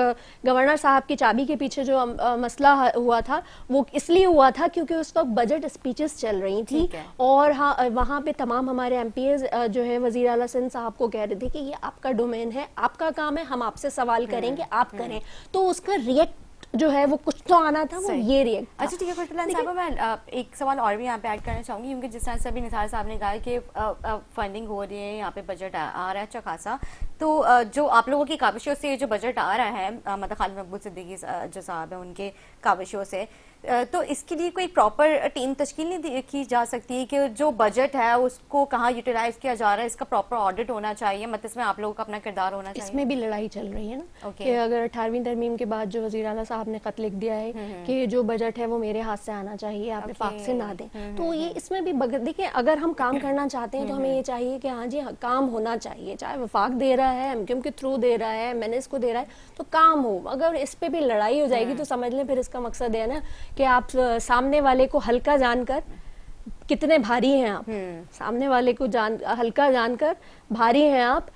गवर्नर साहब की चाबी के पीछे जो मसला हुआ था, वो इसलिए हुआ था क्योंकि उस वक्त बजट स्पीचेस चल रही थी, और हाँ वहाँ पे तमाम हमारे एमपीएस जो है वजीर आला सिंध साहब को कह रहे थे कि ये आपका डोमेन है, आपका काम है, हम आपसे सवाल करेंगे, आप करें। तो उसका रिएक्ट जो है वो कुछ तो आना था, वो ये रिएक्ट। अच्छा ठीक है कुर्तलान साहब, मैं एक सवाल और भी यहाँ पे ऐड करना चाहूँगी, क्योंकि जिस तरह से अभी निसार साहब ने कहा कि फंडिंग हो रही है, यहाँ पे बजट आ रहा है अच्छा खासा, तो जो आप लोगों की काविशों से जो बजट आ रहा है, मतलब खालिद महबूब सिद्दीकी जो साहब है उनके काविशों से, तो इसके लिए कोई प्रॉपर टीम तश्कील नहीं की जा सकती कि जो बजट है उसको कहाँ यूटिलाइज किया जा रहा है, इसका प्रॉपर ऑडिट होना चाहिए, मतलब इसमें आप लोगों का अपना किरदार होना चाहिए। इसमें भी लड़ाई चल रही है ना, कि अगर 18वीं तरमीम के बाद जो वज़ीर आला साहब ने खत लिख दिया है कि जो बजट है वो मेरे हाथ से आना चाहिए, आप लिफाक से ना दें, तो ये इसमें भी देखिए अगर हम काम करना चाहते हैं तो हमें ये चाहिए कि हाँ जी काम होना चाहिए, चाहे वफाक दे रहा है, एमक्यूएम के थ्रू दे रहा है, मैंने इसको दे रहा है, तो काम हो। अगर इस पे भी लड़ाई हो जाएगी तो समझ लें फिर इसका मकसद है ना कि आप सामने वाले को हल्का जानकर, कितने भारी हैं आप, सामने वाले को हल्का जानकर भारी हैं आप,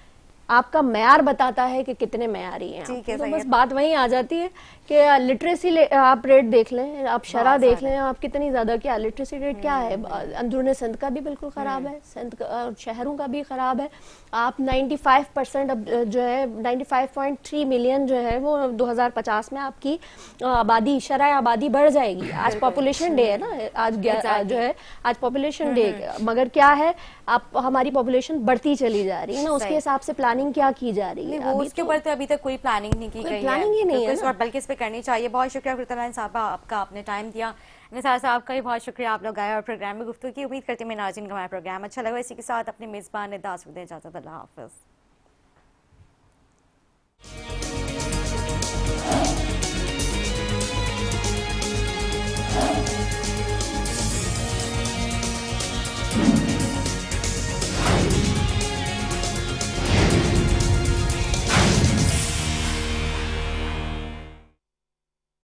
आपका मैार बताता है कि कितने मैारी हैं आप। तो बस बात वहीं आ जाती है कि लिटरेसी आप रेट देख लें, आप शरह देख लें, आप कितनी ज़्यादा, क्या लिटरेसी रेट क्या है, अंदरूनी सिंध का भी बिल्कुल ख़राब है, सिंध शहरों का भी ख़राब है। आप 95% अब जो है 95.3 मिलियन जो है वो 2050 में आपकी आबादी, शरह आबादी बढ़ जाएगी। आज पॉपुलेशन डे है ना, आज जो है आज पॉपुलेशन डे, मगर क्या है आप हमारी पॉपुलेशन बढ़ती चली जा रही है ना, उसके हिसाब से प्लानिंग क्या की जा रही है, उसके ऊपर तो अभी तक कोई प्लानिंग नहीं की गई, प्लानिंग ही नहीं है, बल्कि इस पे करनी चाहिए। बहुत शुक्रिया कुर्तलान साहब आपका, आपने टाइम दिया। निसार साहब का भी बहुत शुक्रिया, आप लोग आए और प्रोग्राम में गुफ्तगू की। उम्मीद करती हूँ नाज़रीन को हमारा प्रोग्राम अच्छा लगा। इसी के साथ अपने मेज़बान निदास को दें इजाज़त, अल्लाह हाफ़िज़।